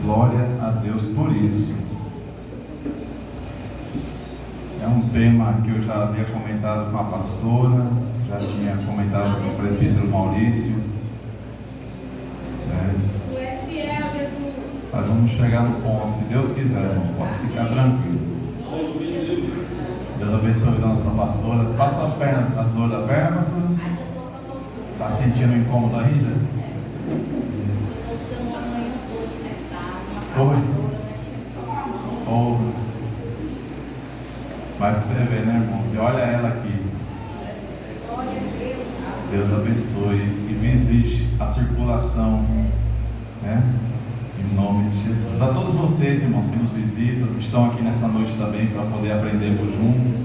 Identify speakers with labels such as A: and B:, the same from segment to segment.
A: Glória a Deus por isso. É um tema que eu já havia comentado com a pastora, já tinha comentado com o presbítero Maurício.
B: Tu és fiel, Jesus.
A: Nós vamos chegar no ponto, se Deus quiser, irmãos, pode ficar tranquilo. Deus abençoe a nossa pastora. Passou as pernas, as dores da perna, pastora? Está sentindo incômodo ainda? Foi? Oh. Mas você vê, né, irmãos? E olha ela aqui. Deus abençoe e visite a circulação, né? Em nome de Jesus. A todos vocês, irmãos, que nos visitam, que estão aqui nessa noite também para poder aprendermos juntos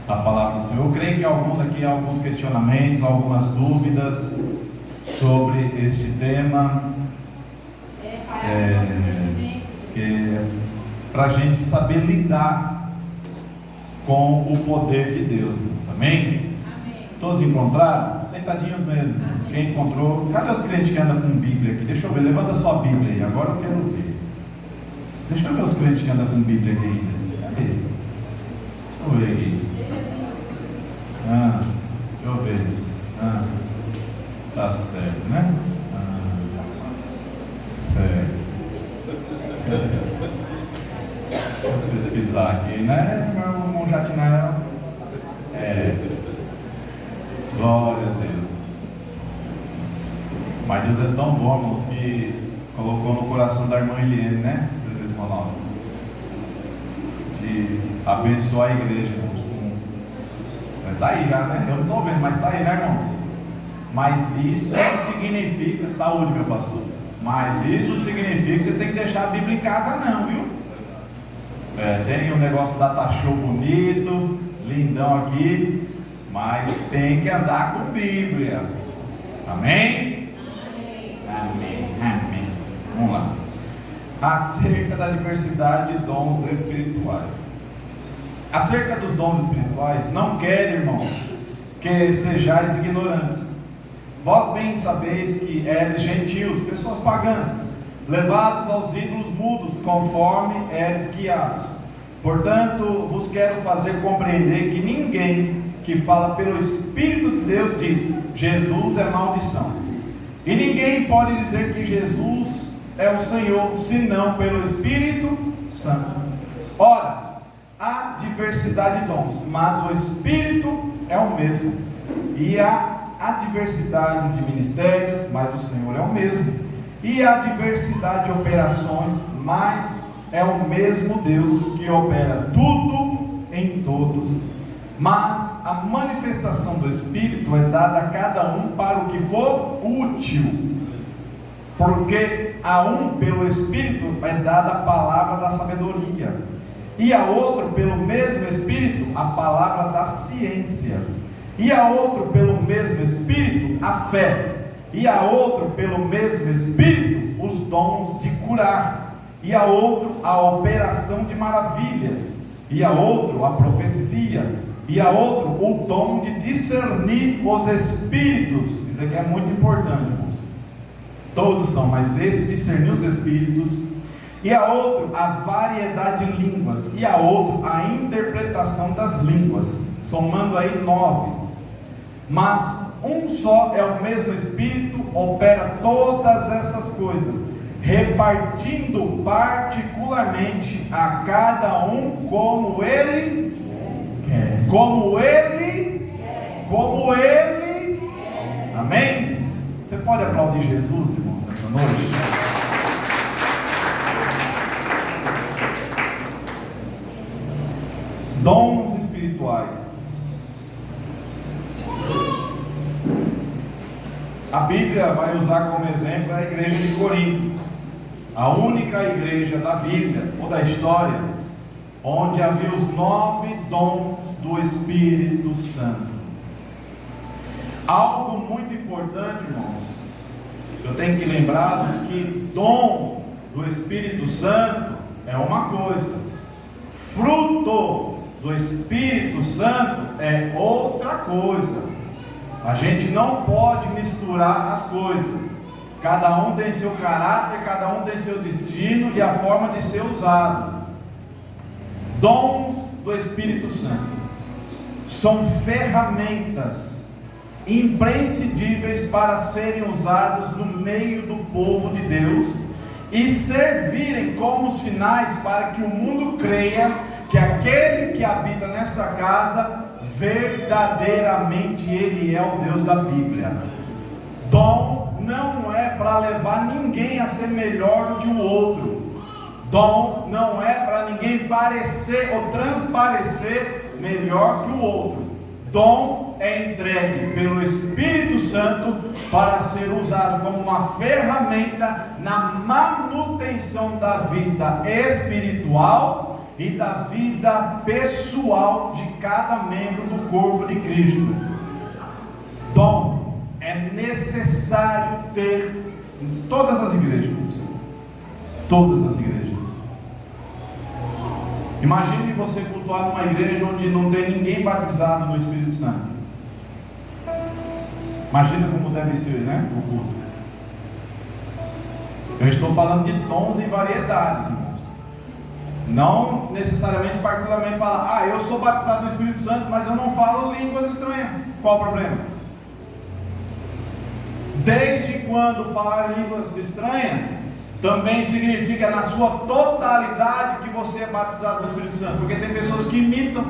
A: a palavra do Senhor. Eu creio que alguns aqui, alguns questionamentos, algumas dúvidas sobre este tema. Para a gente saber lidar com o poder de Deus, irmãos. Amém?
B: Amém.
A: Todos encontraram? Sentadinhos mesmo. Amém. Quem encontrou? Cadê os crentes que andam com Bíblia aqui? Deixa eu ver, levanta sua Bíblia aí, agora eu quero ver. Deixa eu ver os crentes que andam com Bíblia aqui ainda. Cadê? Deixa eu ver aqui. Deixa eu ver. Tá certo, né? Certo. Vou pesquisar aqui, né? Meu irmão Jatinael. Glória a Deus. Mas Deus é tão bom, irmãos, que colocou no coração da irmã Eliane, né? Presidente Ronaldo, de abençoar a igreja, irmãos. Está aí já, né? Eu não estou vendo, mas está aí, né, irmãos? Mas isso não significa, saúde, meu pastor. Mas isso não significa que você tem que deixar a Bíblia em casa, não, viu? Tem um negócio da Tachô bonito, lindão aqui, mas tem que andar com Bíblia. Amém? Amém. Amém. Vamos lá. Acerca da diversidade de dons espirituais. Acerca dos dons espirituais, não quero, irmãos, que sejais ignorantes. Vós bem sabeis que eres gentios, pessoas pagãs, levados aos ídolos mudos, conforme eres guiados. Portanto, vos quero fazer compreender que ninguém que fala pelo Espírito de Deus diz: Jesus é maldição. E ninguém pode dizer que Jesus é o Senhor, senão pelo Espírito Santo. Ora, há diversidade de dons, mas o Espírito é o mesmo. E há diversidades de ministérios, mas o Senhor é o mesmo. E há diversidade de operações, mas é o mesmo Deus que opera tudo em todos. Mas a manifestação do Espírito é dada a cada um para o que for útil. Porque a um pelo Espírito é dada a palavra da sabedoria, e a outro pelo mesmo Espírito a palavra da ciência, e a outro pelo mesmo Espírito a fé, e a outro pelo mesmo Espírito os dons de curar, e a outro a operação de maravilhas, e a outro a profecia, e a outro o dom de discernir os espíritos. Isso aqui é muito importante, irmãos. Todos são, mas esse discernir os espíritos. E a outro a variedade de línguas, e a outro a interpretação das línguas, somando aí 9. Mas um só é o mesmo Espírito, opera todas essas coisas, repartindo particularmente a cada um como ele quer. Como ele quer. Amém? Você pode aplaudir Jesus, irmãos, essa noite? Dons espirituais. A Bíblia vai usar como exemplo a igreja de Corinto, a única igreja da Bíblia ou da história onde havia os 9 dons do Espírito Santo. Algo muito importante, irmãos, eu tenho que lembrá-los que dom do Espírito Santo é uma coisa, fruto do Espírito Santo é outra coisa. A gente não pode misturar as coisas. Cada um tem seu caráter, cada um tem seu destino e a forma de ser usado. Dons do Espírito Santo são ferramentas imprescindíveis para serem usados no meio do povo de Deus e servirem como sinais para que o mundo creia que aquele que habita nesta casa, verdadeiramente Ele é o Deus da Bíblia. Dom não é para levar ninguém a ser melhor do que o outro. Dom não é para ninguém parecer ou transparecer melhor que o outro. Dom é entregue pelo Espírito Santo para ser usado como uma ferramenta na manutenção da vida espiritual e da vida pessoal de cada membro do corpo de Cristo. Dom é necessário ter em todas as igrejas. Todas as igrejas. Imagine você cultuar numa igreja onde não tem ninguém batizado no Espírito Santo. Imagina como deve ser, né, o culto. Eu estou falando de dons e variedades, irmãos. Não necessariamente, particularmente falar, eu sou batizado no Espírito Santo, mas eu não falo línguas estranhas. Qual o problema? Desde quando falar línguas estranhas também significa na sua totalidade que você é batizado no Espírito Santo? Porque tem pessoas que imitam,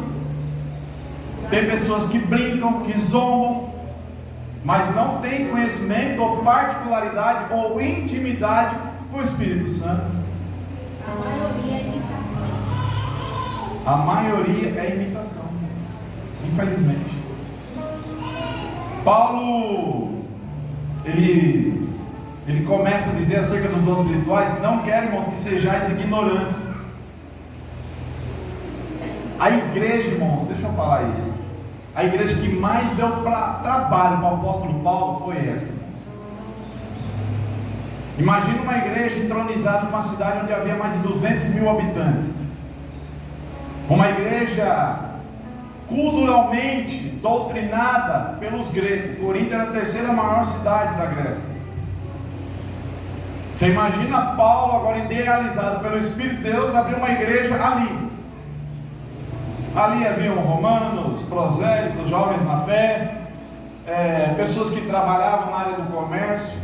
A: tem pessoas que brincam, que zombam, mas não tem conhecimento ou particularidade ou intimidade com o Espírito Santo.
B: A maioria é imitação.
A: A maioria é imitação, infelizmente. Paulo, ele começa a dizer acerca dos dons espirituais: não quero, irmãos, que sejais ignorantes. A igreja, irmãos, deixa eu falar isso, a igreja que mais deu trabalho para o apóstolo Paulo foi essa, irmãos. Imagina uma igreja entronizada numa cidade onde havia mais de 200 mil habitantes, uma igreja culturalmente doutrinada pelos gregos. Corinto era a terceira maior cidade da Grécia. Você imagina Paulo agora idealizado pelo Espírito de Deus abrir uma igreja ali. Ali haviam romanos, prosélitos, jovens na fé, pessoas que trabalhavam na área do comércio,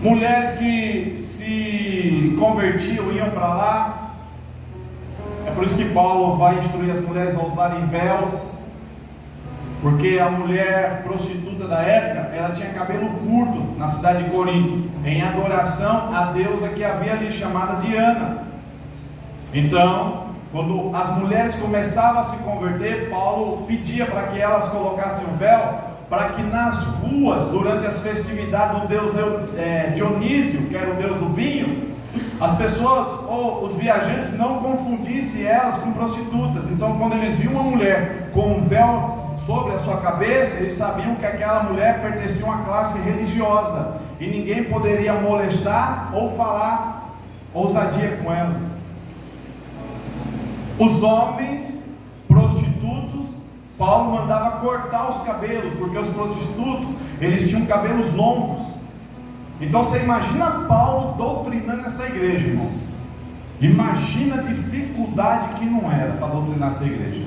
A: mulheres que se convertiam, iam para lá. É por isso que Paulo vai instruir as mulheres a usarem véu, porque a mulher prostituta da época, ela tinha cabelo curto na cidade de Corinto, em adoração à deusa que havia ali, chamada Diana. Então, quando as mulheres começavam a se converter, Paulo pedia para que elas colocassem o véu, para que nas ruas, durante as festividades do deus Dionísio, que era o deus do vinho, as pessoas ou os viajantes não confundissem elas com prostitutas. Então, quando eles viam uma mulher com um véu sobre a sua cabeça, eles sabiam que aquela mulher pertencia a uma classe religiosa e ninguém poderia molestar ou falar ousadia com ela. Os homens prostitutos, Paulo mandava cortar os cabelos, porque os prostitutos, eles tinham cabelos longos. Então você imagina Paulo doutrinando essa igreja, irmãos. Imagina a dificuldade que não era para doutrinar essa igreja.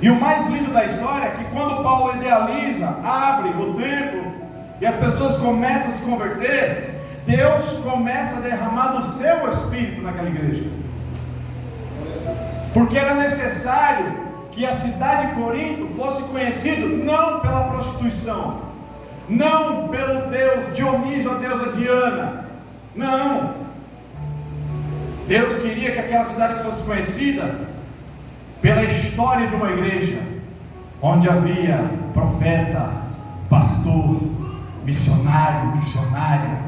A: E o mais lindo da história é que quando Paulo idealiza, abre o templo e as pessoas começam a se converter, Deus começa a derramar do seu Espírito naquela igreja. Porque era necessário que a cidade de Corinto fosse conhecida não pela prostituição, não pelo deus Dionísio, a deusa Diana. Não. Deus queria que aquela cidade fosse conhecida pela história de uma igreja onde havia profeta, pastor, missionário, missionária,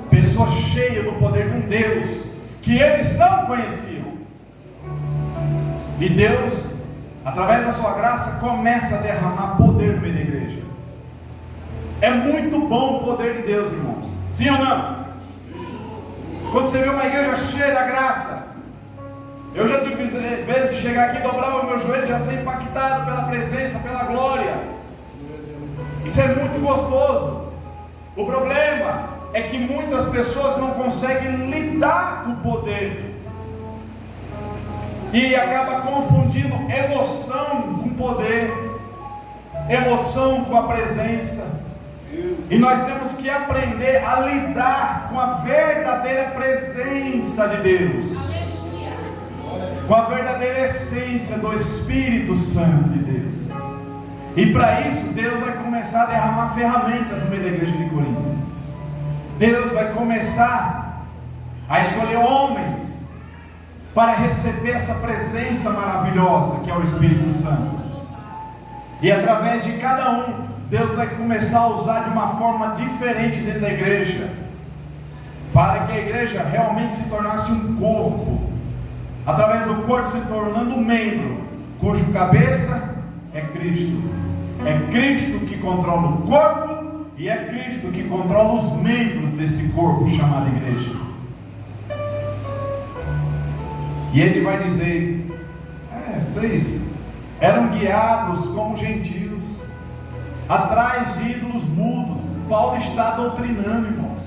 A: pessoas cheias do poder de um Deus que eles não conheciam. E Deus, através da sua graça, começa a derramar poder no meio da igreja. É muito bom o poder de Deus, irmãos. Sim ou não? Quando você vê uma igreja cheia da graça, eu já tive vezes de chegar aqui, dobrar o meu joelho, já ser impactado pela presença, pela glória. Isso é muito gostoso. O problema é que muitas pessoas não conseguem lidar com o poder e acaba confundindo emoção com poder, emoção com a presença. E nós temos que aprender a lidar com a verdadeira presença de Deus, com a verdadeira essência do Espírito Santo de Deus. E para isso Deus vai começar a derramar ferramentas no meio da igreja de Corinto. Deus vai começar a escolher homens para receber essa presença maravilhosa que é o Espírito Santo. E através de cada um, Deus vai começar a usar de uma forma diferente dentro da igreja, para que a igreja realmente se tornasse um corpo, através do corpo se tornando um membro, cujo cabeça é Cristo. É Cristo que controla o corpo, e é Cristo que controla os membros desse corpo chamado igreja. E ele vai dizer: vocês eram guiados como gentios, atrás de ídolos mudos. Paulo está doutrinando, irmãos.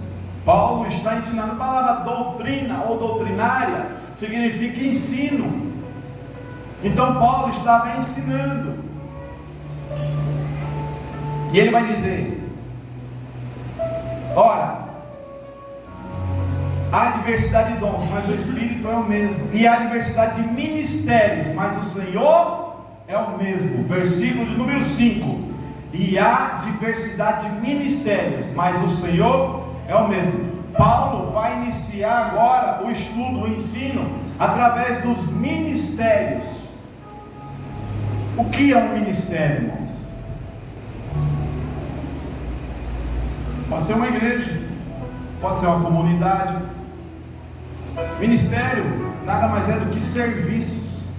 A: Paulo está ensinando. A palavra doutrina ou doutrinária significa ensino. Então Paulo estava ensinando. E ele vai dizer: ora, há diversidade de dons, mas o Espírito é o mesmo. E há diversidade de ministérios, mas o Senhor é o mesmo. Versículo de número 5. E há diversidade de ministérios, mas o Senhor é o mesmo. Paulo vai iniciar agora o estudo, o ensino, através dos ministérios. O que é um ministério, irmãos? Pode ser uma igreja, pode ser uma comunidade. Ministério nada mais é do que serviços.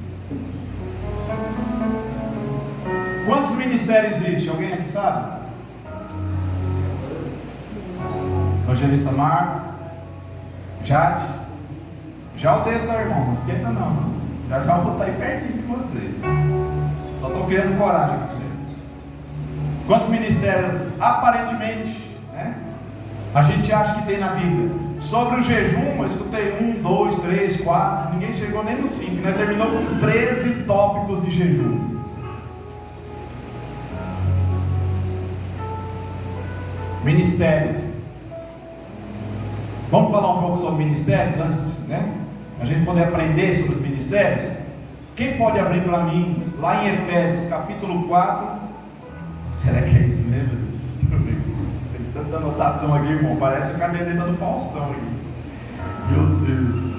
A: Quantos ministérios existem? Alguém aqui sabe? Evangelista Marco, Jade. Já o desça, irmão, não esquenta não. Já vou estar aí pertinho de você. Só estou criando coragem aqui. Quantos ministérios aparentemente, né, a gente acha que tem na Bíblia? Sobre o jejum, eu escutei 1, 2, 3, 4. Ninguém chegou nem no 5, né? Terminou com 13 tópicos de jejum. Ministérios. Vamos falar um pouco sobre ministérios antes, né? A gente poder aprender sobre os ministérios. Quem pode abrir para mim lá em Efésios capítulo 4? Será que é isso mesmo? Tem tanta anotação aqui, irmão. Parece a caderneta do Faustão aqui. Meu Deus.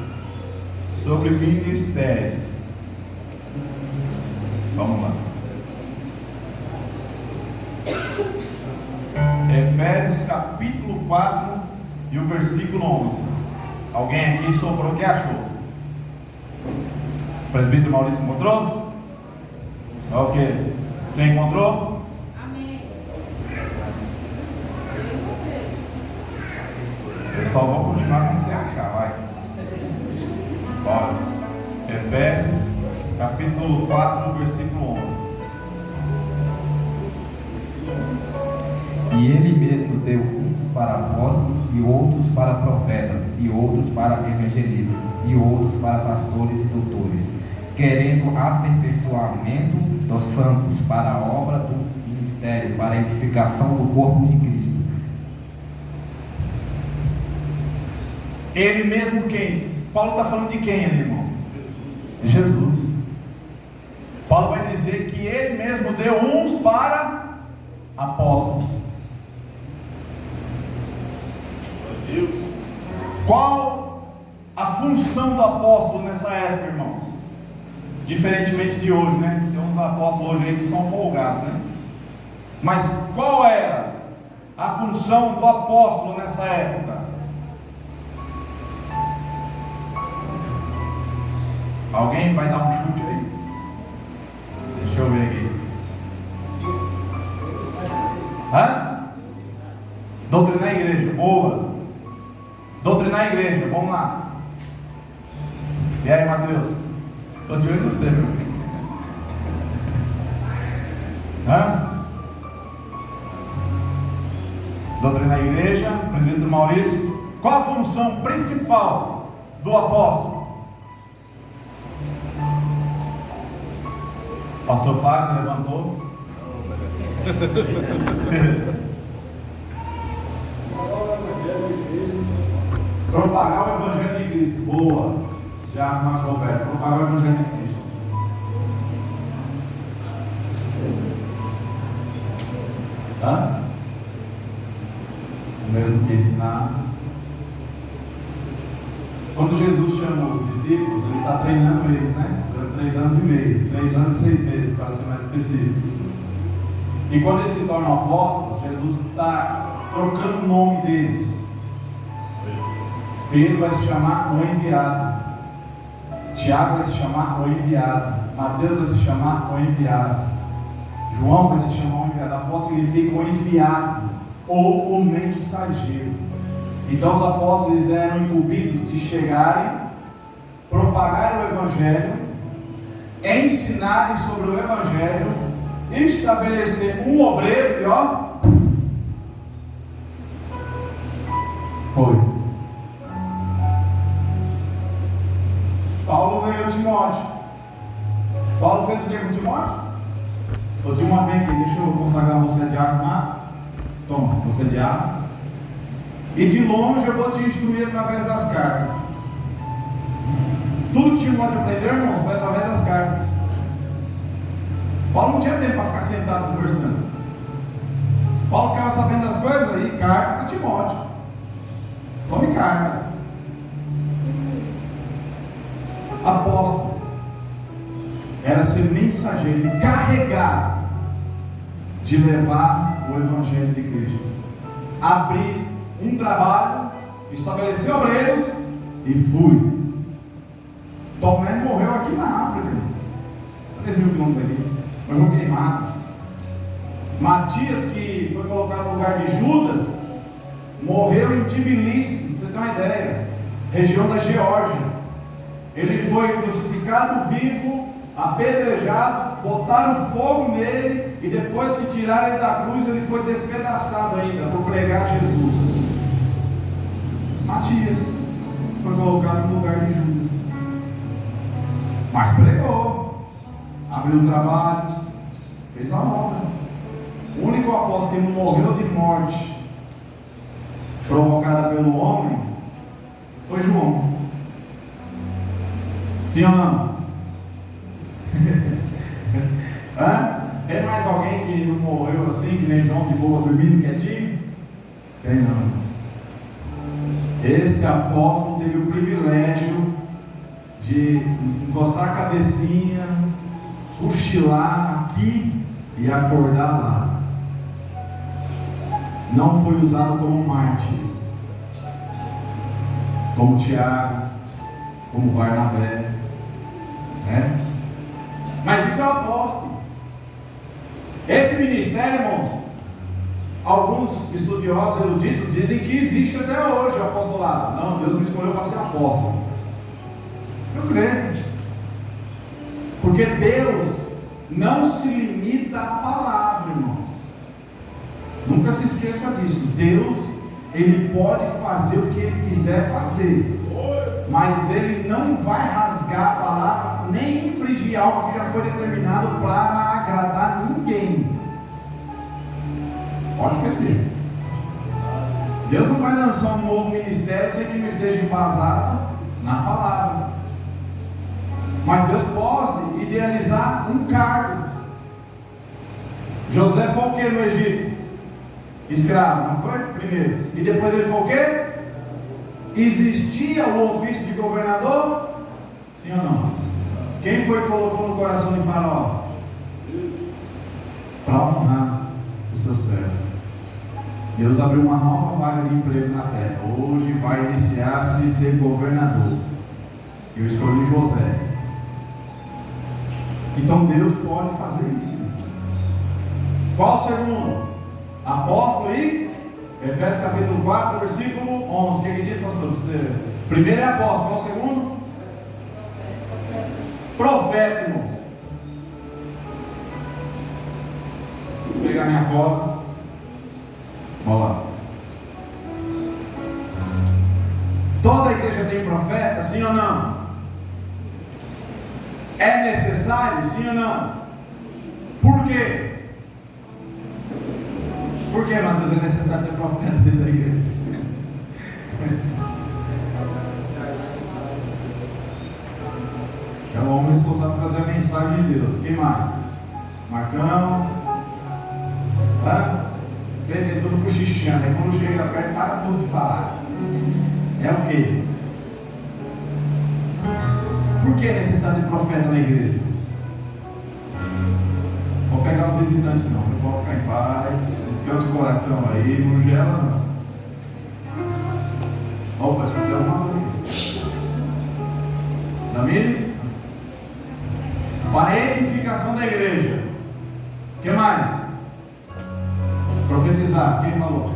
A: Sobre ministérios. Vamos lá. Efésios capítulo 4 e o versículo 11. Alguém aqui sobrou que achou? O presbítero Maurício encontrou? Ok. Você encontrou?
B: Amém.
A: Pessoal, vamos continuar como você achar, vai. Bora. Efésios capítulo 4, versículo 11.
C: E ele mesmo deu uns para apóstolos, e outros para profetas, e outros para evangelistas, e outros para pastores e doutores, querendo aperfeiçoamento dos santos para a obra do ministério, para a edificação do corpo de Cristo.
A: Ele mesmo quem? Paulo está falando de quem, irmãos? De Jesus. Paulo vai dizer que ele mesmo deu uns para apóstolos. Qual a função do apóstolo nessa época, irmãos? Diferentemente de hoje, né? Tem uns apóstolos hoje aí que são folgados, né? Mas qual era a função do apóstolo nessa época? Alguém vai dar um chute aí? Deixa eu ver aqui. Doutrinar a igreja, boa. Doutrinar a igreja, vamos lá. E aí, Mateus? Estou de olho em você, meu filho. Doutrina da Igreja, presbítero Maurício. Qual a função principal do apóstolo? Pastor Fábio levantou. Propagar o Evangelho de Cristo. Boa. Já Marcos Roberto. Propagar o Evangelho de Cristo. Hã? O mesmo que ensinar. Quando Jesus chamou os discípulos, ele está treinando eles, né? Durante 3 anos e meio, 3 anos e 6 meses, para ser mais específico. E quando eles se tornam apóstolos, Jesus está trocando o nome deles. Pedro vai se chamar o enviado. Tiago vai se chamar o enviado. Mateus vai se chamar o enviado. João vai se chamar o enviado. Apóstolo significa o enviado ou o mensageiro. Então os apóstolos eles eram incumbidos de chegarem, propagarem o Evangelho, ensinarem sobre o Evangelho, estabelecer um obreiro e ó, foi. Paulo ganhou Timóteo. Paulo fez o que com Timóteo? Ô Timóteo, vem aqui, deixa eu consagrar você diácono lá. Toma, você é diácono. E de longe eu vou te instruir através das cartas. Tudo que Timóteo aprendeu, irmãos, foi através das cartas. Paulo não tinha tempo para ficar sentado conversando. Paulo ficava sabendo das coisas e carta para Timóteo. Tome carta. Apóstolo era ser mensageiro, encarregado de levar o Evangelho de Cristo, abrir um trabalho, estabelecer obreiros e fui. Tomé morreu aqui na África, 3.000 quilômetros daqui, morreu queimado. Matias, que foi colocado no lugar de Judas, morreu em Tbilisi, pra você ter uma ideia, região da Geórgia. Ele foi crucificado vivo, apedrejado, botaram fogo nele e depois que tiraram ele da cruz, ele foi despedaçado ainda por pregar Jesus. Matias foi colocado no lugar de Judas, mas pregou, abriu trabalhos, fez a obra. O único apóstolo que não morreu de morte provocada pelo homem foi João. Sim ou não? Tem mais alguém que não morreu assim, que nem João, de boa, dormindo quietinho? Tem não. Esse apóstolo teve o privilégio de encostar a cabecinha, cochilar aqui e acordar lá. Não foi usado como mártir, como Tiago, como Barnabé, né? Mas isso é o apóstolo. Esse ministério, irmãos, alguns estudiosos eruditos dizem que existe até hoje o apostolado. Não, Deus me escolheu para ser apóstolo. Eu creio, porque Deus não se limita à palavra, irmãos. Nunca se esqueça disso. Deus, Ele pode fazer o que Ele quiser fazer, mas Ele não vai rasgar a palavra, nem infringir algo que já foi determinado para agradar ninguém. Pode esquecer. Deus não vai lançar um novo ministério sem que não esteja embasado na palavra. Mas Deus pode idealizar um cargo. José foi o que no Egito? Escravo, não foi? Primeiro. E depois ele foi o quê? Existia o ofício de governador? Sim ou não? Quem foi que colocou no coração de Faraó? Para honrar o seu servo. Deus abriu uma nova vaga de emprego na terra. Hoje vai iniciar-se ser governador. Eu escolhi José. Então Deus pode fazer isso. Qual o segundo? Apóstolo e Efésios capítulo 4, versículo 11. O que ele diz, pastor? Primeiro é apóstolo. Qual o segundo? Profeta, irmãos. Vou pegar minha cola. Vamos lá. sim ou não? É necessário, sim ou não? Por quê? Por que, Mateus, é necessário ter profeta dentro da igreja? É o homem responsável por trazer a mensagem de Deus. Quem mais? Marcão? Vocês aí tudo cochichando. Aí quando chega perto, para tudo de falar. É o quê? Por que é necessário ter profeta na igreja? Vou pegar os visitantes não. Eu posso ficar em paz. Descansa o coração aí. Não gela não. Opa, escutei uma coisa. Damires? Para a edificação da igreja. O que mais? Profetizar. Quem falou?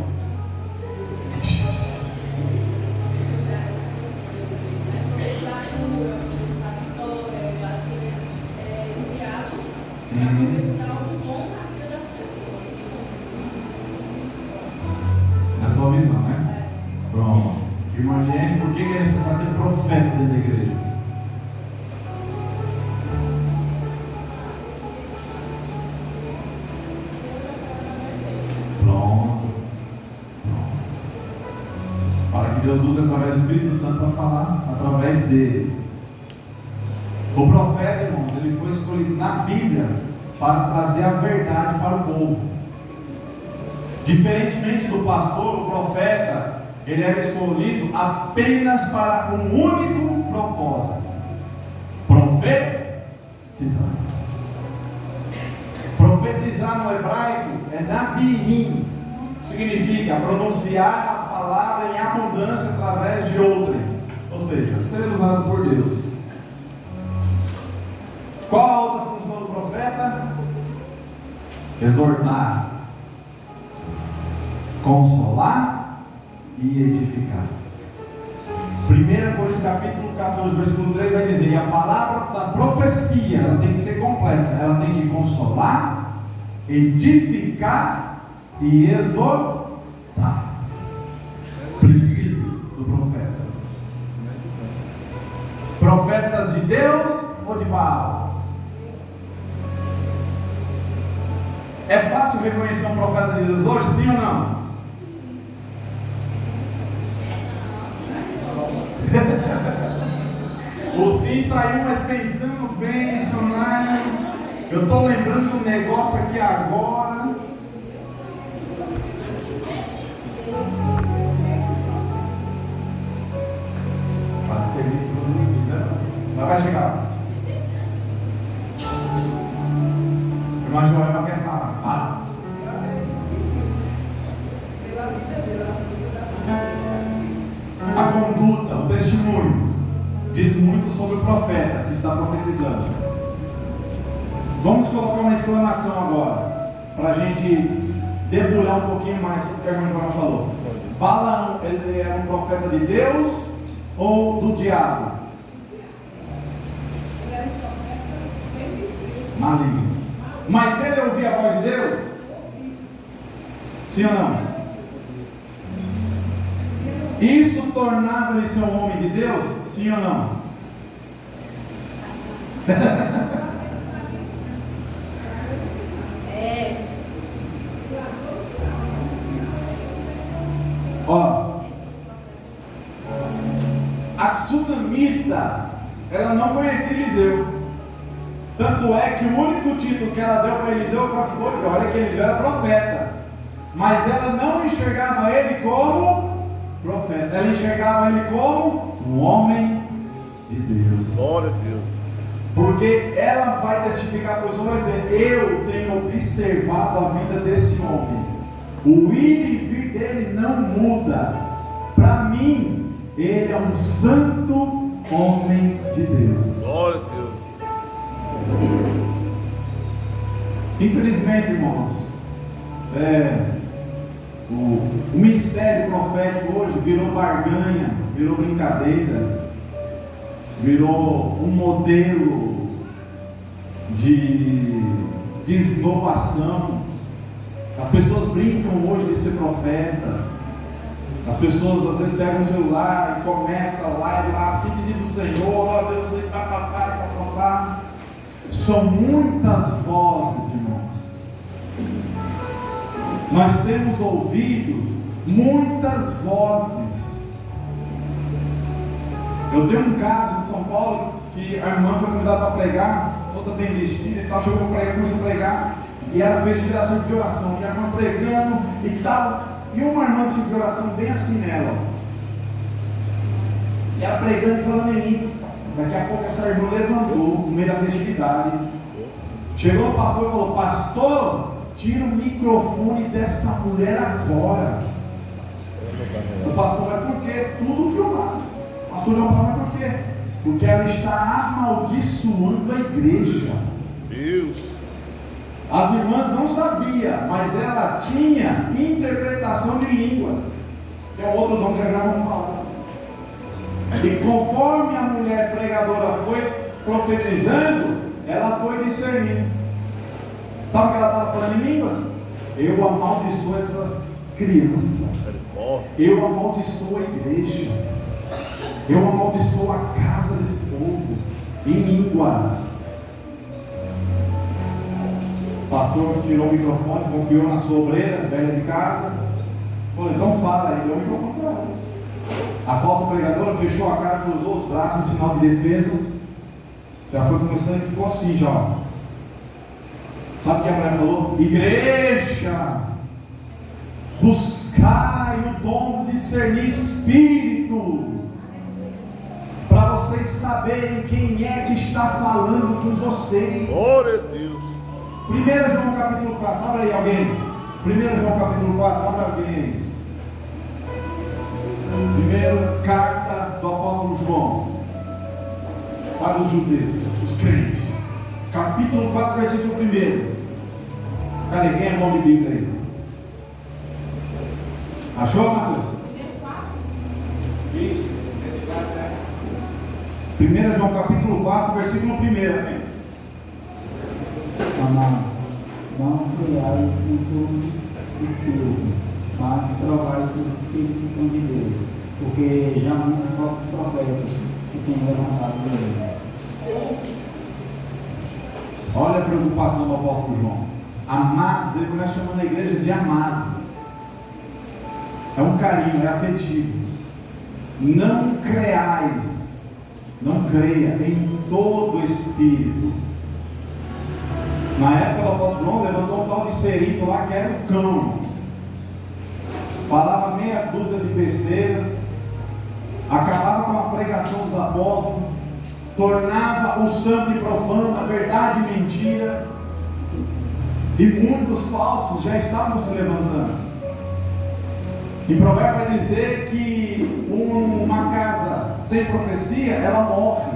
A: Na sua visão, né? Pronto. Irmã Liane, por que é necessário ter profeta dentro da igreja? Deus usa através do Espírito Santo para falar através dele. O profeta, irmãos, ele foi escolhido na Bíblia para trazer a verdade para o povo. Diferentemente do pastor, o profeta, ele era escolhido apenas para um único propósito: profetizar. Profetizar no hebraico é nabiim, significa pronunciar a palavra em abundância através de outrem, ou seja, ser usado por Deus. Qual a outra função do profeta? Exortar, consolar e edificar. 1 Coríntios capítulo 14, versículo 3 vai dizer: e a palavra da profecia, ela tem que ser completa, ela tem que consolar, edificar e exortar. Princípio do profeta. Profetas de Deus ou de Baal? É fácil reconhecer um profeta de Deus hoje, sim ou não? O sim saiu, mas pensando bem, missionário. Eu estou lembrando do negócio aqui agora. Pode ser isso, mas vai chegar lá. Irmã Joelma quer falar. A conduta, o testemunho, diz muito sobre o profeta que está profetizando. Vamos colocar uma exclamação agora, para a gente debulhar um pouquinho mais sobre o que a irmã Joelma falou. Balaão, ele era um profeta de Deus ou do diabo? Maligno. Mas ele ouvia a voz de Deus? Sim ou não? Isso tornava ele ser um homem de Deus? Sim ou não? Ó, a sunamita, ela não conhecia Eliseu. Tanto é que o único título que ela deu para Eliseu, qual foi? Olha que Eliseu era profeta. Mas ela não enxergava ele como profeta. Ela enxergava ele como um homem de Deus.
D: Glória a Deus.
A: Porque ela vai testificar para os homens, vai dizer: eu tenho observado a vida desse homem. O ir e vir dele não muda. Para mim, ele é um santo homem de Deus.
D: Glória a Deus.
A: Infelizmente, irmãos, o ministério profético hoje virou barganha, virou brincadeira, virou um modelo de esnobação. As pessoas brincam hoje de ser profeta. As pessoas às vezes pegam o celular e começam a live lá, assim que diz o Senhor, ó Deus, papapá. São muitas vozes, irmãos. Nós temos ouvido muitas vozes. Eu tenho um caso de São Paulo que a irmã foi convidada para pregar, toda bem vestida e tal, chegou para pregar, começou a pregar, e ela fez geração de oração, e a irmã pregando e tal, e uma irmã de oração bem assim nela, e ela pregando e falando em línguas. Daqui a pouco essa irmã levantou no meio da festividade, chegou o pastor e falou: pastor, tira o microfone dessa mulher agora. O pastor vai: por quê? Tudo filmado. O pastor não fala: por quê? Porque ela está amaldiçoando a igreja.
D: Deus.
A: As irmãs não sabiam, mas ela tinha interpretação de línguas, que é outro dom que já vamos falar. E conforme a mulher pregadora foi profetizando, ela foi discernindo. Sabe o que ela estava falando em línguas? Eu amaldiçoo essas crianças, eu amaldiçoo a igreja, eu amaldiçoo a casa desse povo, em línguas. O pastor tirou o microfone, confiou na sua obreira, velha de casa, falou: então fala aí, deu o microfone para ela. A falsa pregadora fechou a cara, cruzou os braços em sinal de defesa, já foi começando e ficou assim já. Sabe o que a mulher falou? Igreja, buscai o dom de discernir espírito, para vocês saberem quem é que está falando com vocês.
D: Glória a Deus.
A: 1 João capítulo 4, abra aí alguém. 1 João capítulo 4, abra alguém. Primeira carta do apóstolo João para os judeus, os crentes, capítulo 4, versículo 1. Cadê? Quem é bom de Bíblia aí? Achou, Matheus? Isso. 1 João capítulo 4, versículo 1. Amém.
E: Amados, não criais em todo espírito, mas provai se os espíritos são de Deus, porque já muitos falsos profetas se têm levantado dele.
A: Olha a preocupação do apóstolo João. Amados, ele começa chamando a igreja de amado. É um carinho, é afetivo. Não creais, não creia em todo espírito. Na época do apóstolo João, levantou um tal de Cerito lá, que era o cão. Falava meia dúzia de besteira, acabava com a pregação dos apóstolos, tornava o santo e profano, a verdade e mentira, e muitos falsos já estavam se levantando. E Provérbio vai dizer que uma casa sem profecia, ela morre,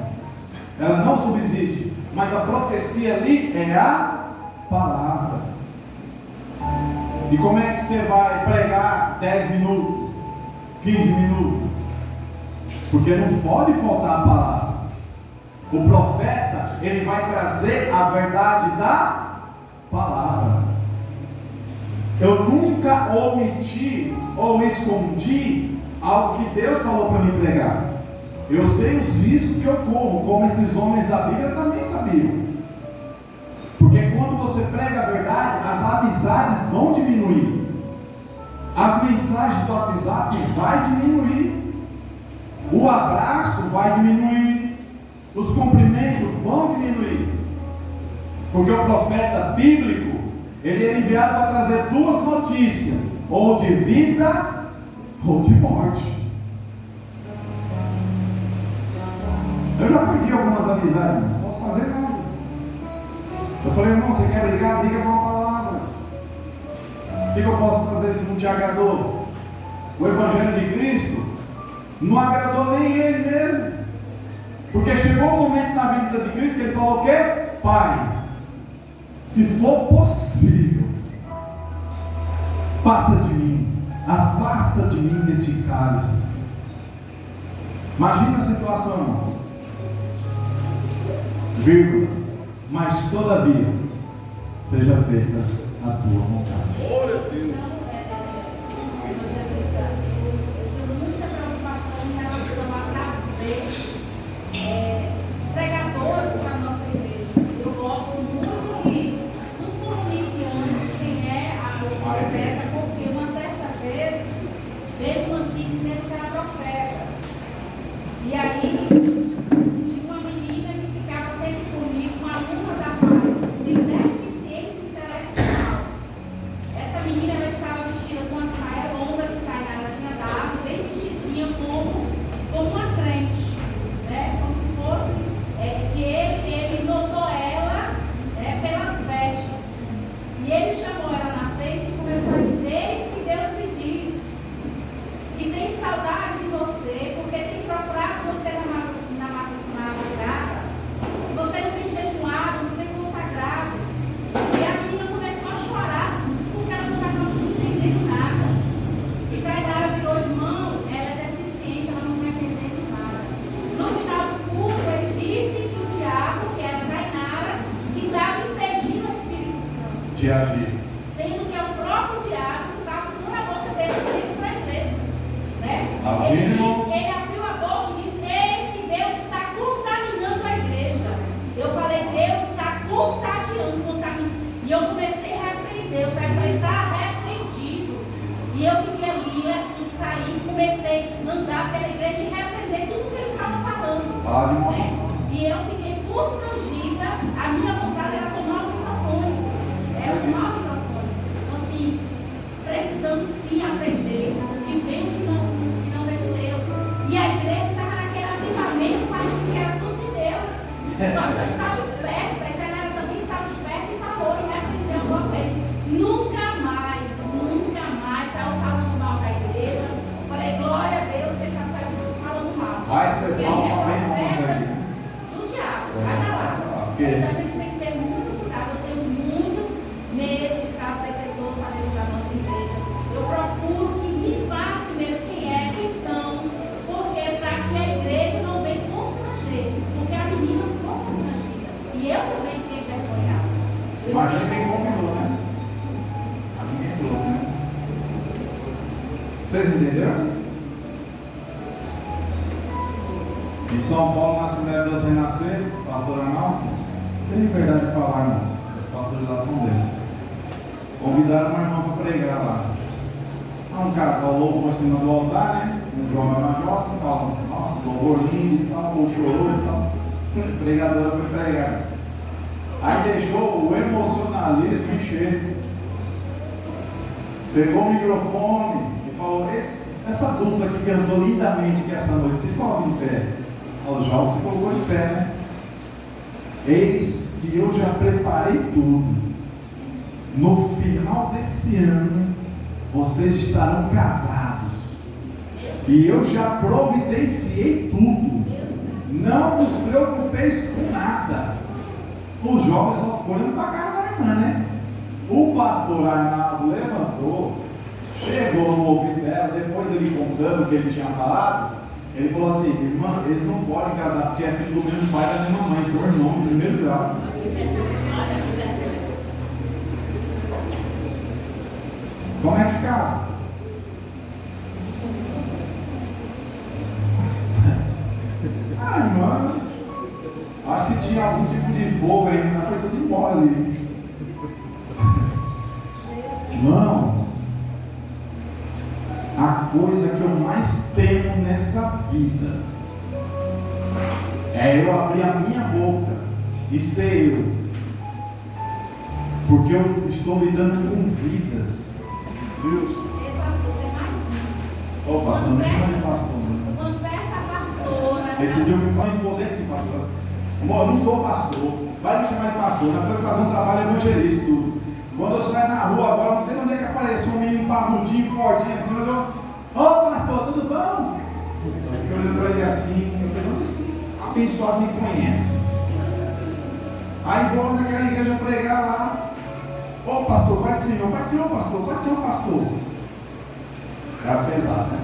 A: ela não subsiste, mas a profecia ali é a palavra. E como é que você vai pregar 10 minutos, 15 minutos? Porque não pode faltar a palavra. O profeta, ele vai trazer a verdade da palavra. Eu nunca omiti ou escondi algo que Deus falou para me pregar. Eu sei os riscos que eu corro, como esses homens da Bíblia também sabiam. Porque quando você prega a verdade, as amizades vão diminuir, as mensagens do WhatsApp vai diminuir, o abraço vai diminuir, os cumprimentos vão diminuir, porque o profeta bíblico, ele é enviado para trazer duas notícias, ou de vida ou de morte. Eu já perdi algumas amizades, não posso fazer nada. Eu falei: irmão, você quer brigar? Briga com a palavra. O que eu posso fazer se não te agradou? O Evangelho de Cristo não agradou nem ele mesmo, porque chegou um momento na vida de Cristo que ele falou o quê? Pai, se for possível, passa de mim, afasta de mim deste cálice. Imagina a situação, irmãos. Vírgula, mas todavia seja feita a tua vontade.
D: Glória a Deus.
B: pregadores para a nossa igreja. Eu gosto muito que dos comuniciantes, quem é a profeta, porque uma certa vez veio um aqui dizendo que era profeta. E aí, tinha uma menina que ficava sempre comigo, uma aluna da PAI, de deficiência intelectual. Essa menina, ela estava vestida com uma saia longa que Tainara tinha dado, bem vestidinha como uma crente, né? Como se fosse que ele notou ela, né, pelas vestes. E ele chamou ela na frente e começou a dizer: eis que Deus me diz que tem saudade de você, porque tem procurado você na madrugada, você não tem jejuado, não tem consagrado. E a menina começou a chorar assim, porque ela não estava entendendo nada. E Tainara virou: irmão, ela é deficiente, ela não está entendendo nada. No final do culto, ele disse que o diabo, que era Tainara, que estava impedindo o Espírito Santo
A: de agir.
B: Sendo que é o próprio diabo que estava usando a boca dele dentro da igreja, né?
A: Tá
B: Ele
A: vendo?
B: abriu a boca e disse: eis que Deus está contaminando a igreja. Eu falei: Deus está contaminando. E eu comecei a repreender. Eu falei: está repreendido. E eu fiquei ali e saí, comecei a andar pela igreja e repreender tudo que eles estavam falando.
A: Falar de
B: Né?
A: maldição.
B: E eu fiquei constrangida. A minha vontade era tomar o microfone. Tomar o microfone. Então, assim, precisamos sim aprender que vem que não vem de Deus. E a igreja estava naquele avivamento, parecia que era tudo de Deus. Só que eu estava esperta, a Tainara também estava esperta e falou e repreendeu o papel. Nunca mais saiu falando mal da igreja. Falei: glória a Deus que ele está saindo falando mal.
A: Vai ser só
B: Porque
A: uma
B: ele é
A: bem
B: profeta
A: aí.
B: do diabo. Vai pra lá.
A: Ok.
B: Então a gente tem que ter muito cuidado. Eu tenho muito medo de trazer pessoas para dentro da nossa igreja. Eu procuro que me fale primeiro quem são, porque para que a igreja não venha constranger, porque a menina ficou constrangida. E eu também fiquei envergonhada.
A: Imagina quem convidou, né? A ninguém trouxe, né? Vocês entenderam? Em São Paulo, na Assembleia de Deus Renascer, pastor Arnaldo, tem liberdade de falar, irmãos. As pastores lá são deles. Convidaram uma irmã para pregar lá. Um casal louvor em cima do altar, né? Um jovem e uma jovem, falam: nossa, louvor lindo e tal, ou chorou e tal. A pregadora foi pregar. Aí deixou o emocionalismo encher. Pegou o microfone e falou: essa dupla que cantou lindamente que essa noite, se coloca de pé. Os jovens se colocou de pé, né? Eis que eu já preparei tudo. No final desse ano, vocês estarão casados. E eu já providenciei tudo. Não vos preocupeis com nada. Os jovens só ficou olhando para a cara da irmã, né? O pastor Arnaldo levantou, chegou no ouvido dela, depois ele contando o que ele tinha falado, ele falou assim: irmã, eles não podem casar porque é filho do mesmo pai e da mesma mãe, são irmãos de primeiro grau. Como é que casa? Ah, irmã, acho que tinha algum tipo de fogo aí, mas foi tudo embora ali. Irmãos, a coisa que eu mais temo nessa vida é eu abrir a minha boca e ser eu, porque eu estou lidando com vidas. Ô pastor, não me chama de pastor.
B: Uma certa pastora.
A: Esse dia eu fui falar isso, poder sim, pastor. Amor, eu não sou pastor, vai me chamar de pastor. Nós fomos fazer um trabalho evangelista, tudo. Quando eu saio na rua agora, não sei onde é que apareceu um menino parrudinho, fortinho assim, olhou: ô pastor, tudo bom? Eu fiquei olhando para ele assim, eu falei: onde esse abençoado me conhece? Aí vou lá naquela igreja pregar lá: ô pastor, Pai do Senhor, pastor, Pai do Senhor, pastor. Era pesado, né?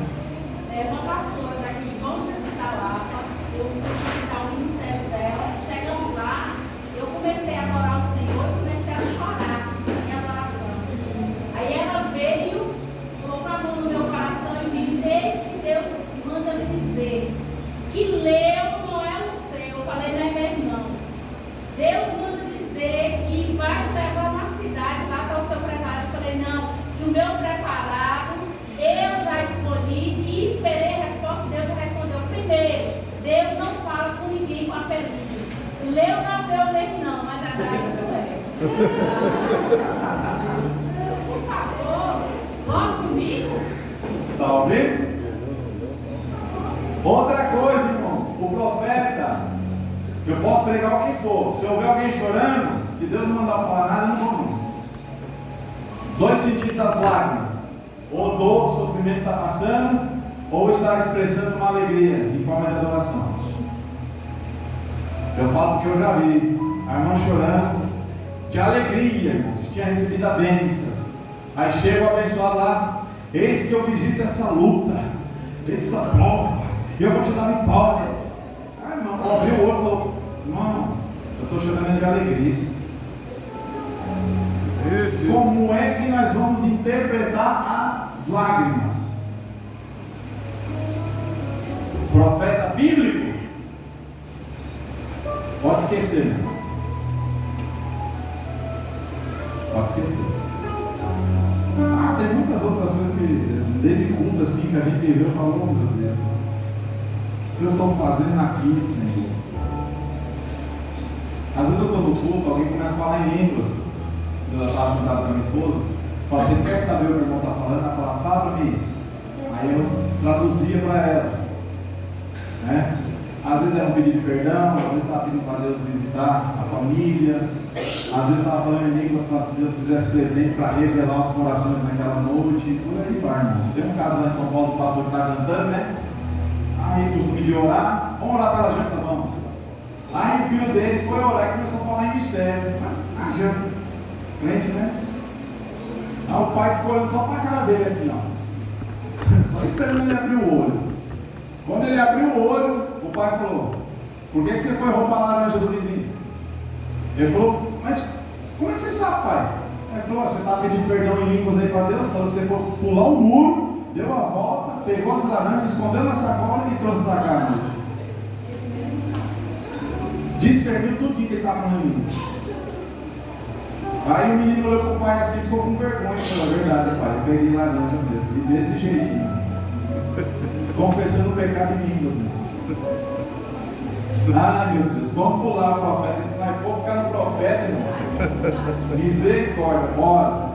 B: É uma pastora daqui de Bom Jesus da Lapa. Eu fui visitar o ministério dela. Chegando lá, eu comecei a adorar o Senhor e comecei a chorar em adoração. Aí ela veio, colocou a mão no meu coração e disse: eis que Deus manda me dizer que Leo não é um Leu não deu mesmo não, mas a Daí não é. Por favor, logo comigo.
A: Está ouvindo? Outra coisa, irmão, o profeta, eu posso pregar o que for. Se houver alguém chorando, se Deus não mandar falar nada, eu não vou não. Dois sentidos das lágrimas: ou dor, o sofrimento está passando, ou está expressando uma alegria em forma de adoração. Eu falo porque eu já vi a irmã chorando de alegria, irmãos, que tinha recebido a bênção. Aí chega o abençoado lá: eis que eu visito essa luta, essa prova, e eu vou te dar vitória. Aí, irmão, abriu o olho e falou: irmão, eu estou chorando de alegria. Como é que nós vamos interpretar as lágrimas? Profeta bíblico? Pode esquecer, irmãos. Pode esquecer. Tem muitas outras coisas que, desde culto assim, que a gente viu e falou: oh, meu Deus, o que eu estou fazendo aqui, Senhor? Às vezes eu estou no culto, alguém começa a falar em línguas. Eu estava sentado com a minha esposa, fala: você quer saber o que o irmão está falando? Ela fala: fala para mim. Aí eu traduzia para ela, né? Às vezes era um pedido de perdão, às vezes estava pedindo para Deus visitar a família, às vezes estava falando em línguas para se Deus fizesse presente para revelar os corações naquela noite, e por aí vai, irmãos. Tem um caso lá em São Paulo do pastor que está jantando, né? Aí costume de orar: vamos orar pela janta, vamos. Aí o filho dele foi orar e começou a falar em mistério. A janta. Crente, né? Aí o pai ficou olhando só para a cara dele assim, ó, só esperando ele abrir o olho. Quando ele abriu o olho, o pai falou: por que você foi roubar a laranja do vizinho? Ele falou: mas como é que você sabe, pai? Ele falou: você está pedindo perdão em línguas aí para Deus, falou que você foi pular o muro, deu a volta, pegou as laranjas, escondeu na sacola e trouxe para cá à noite. Discerniu tudo que ele estava falando em línguas. Aí o menino olhou para o pai assim e ficou com vergonha. Falou: é verdade, pai, eu peguei laranja mesmo. E desse jeitinho, confessando o pecado em línguas, né? Ai, meu Deus, vamos pular o profeta. Se nós for ficar no profeta, irmão, misericórdia, bora.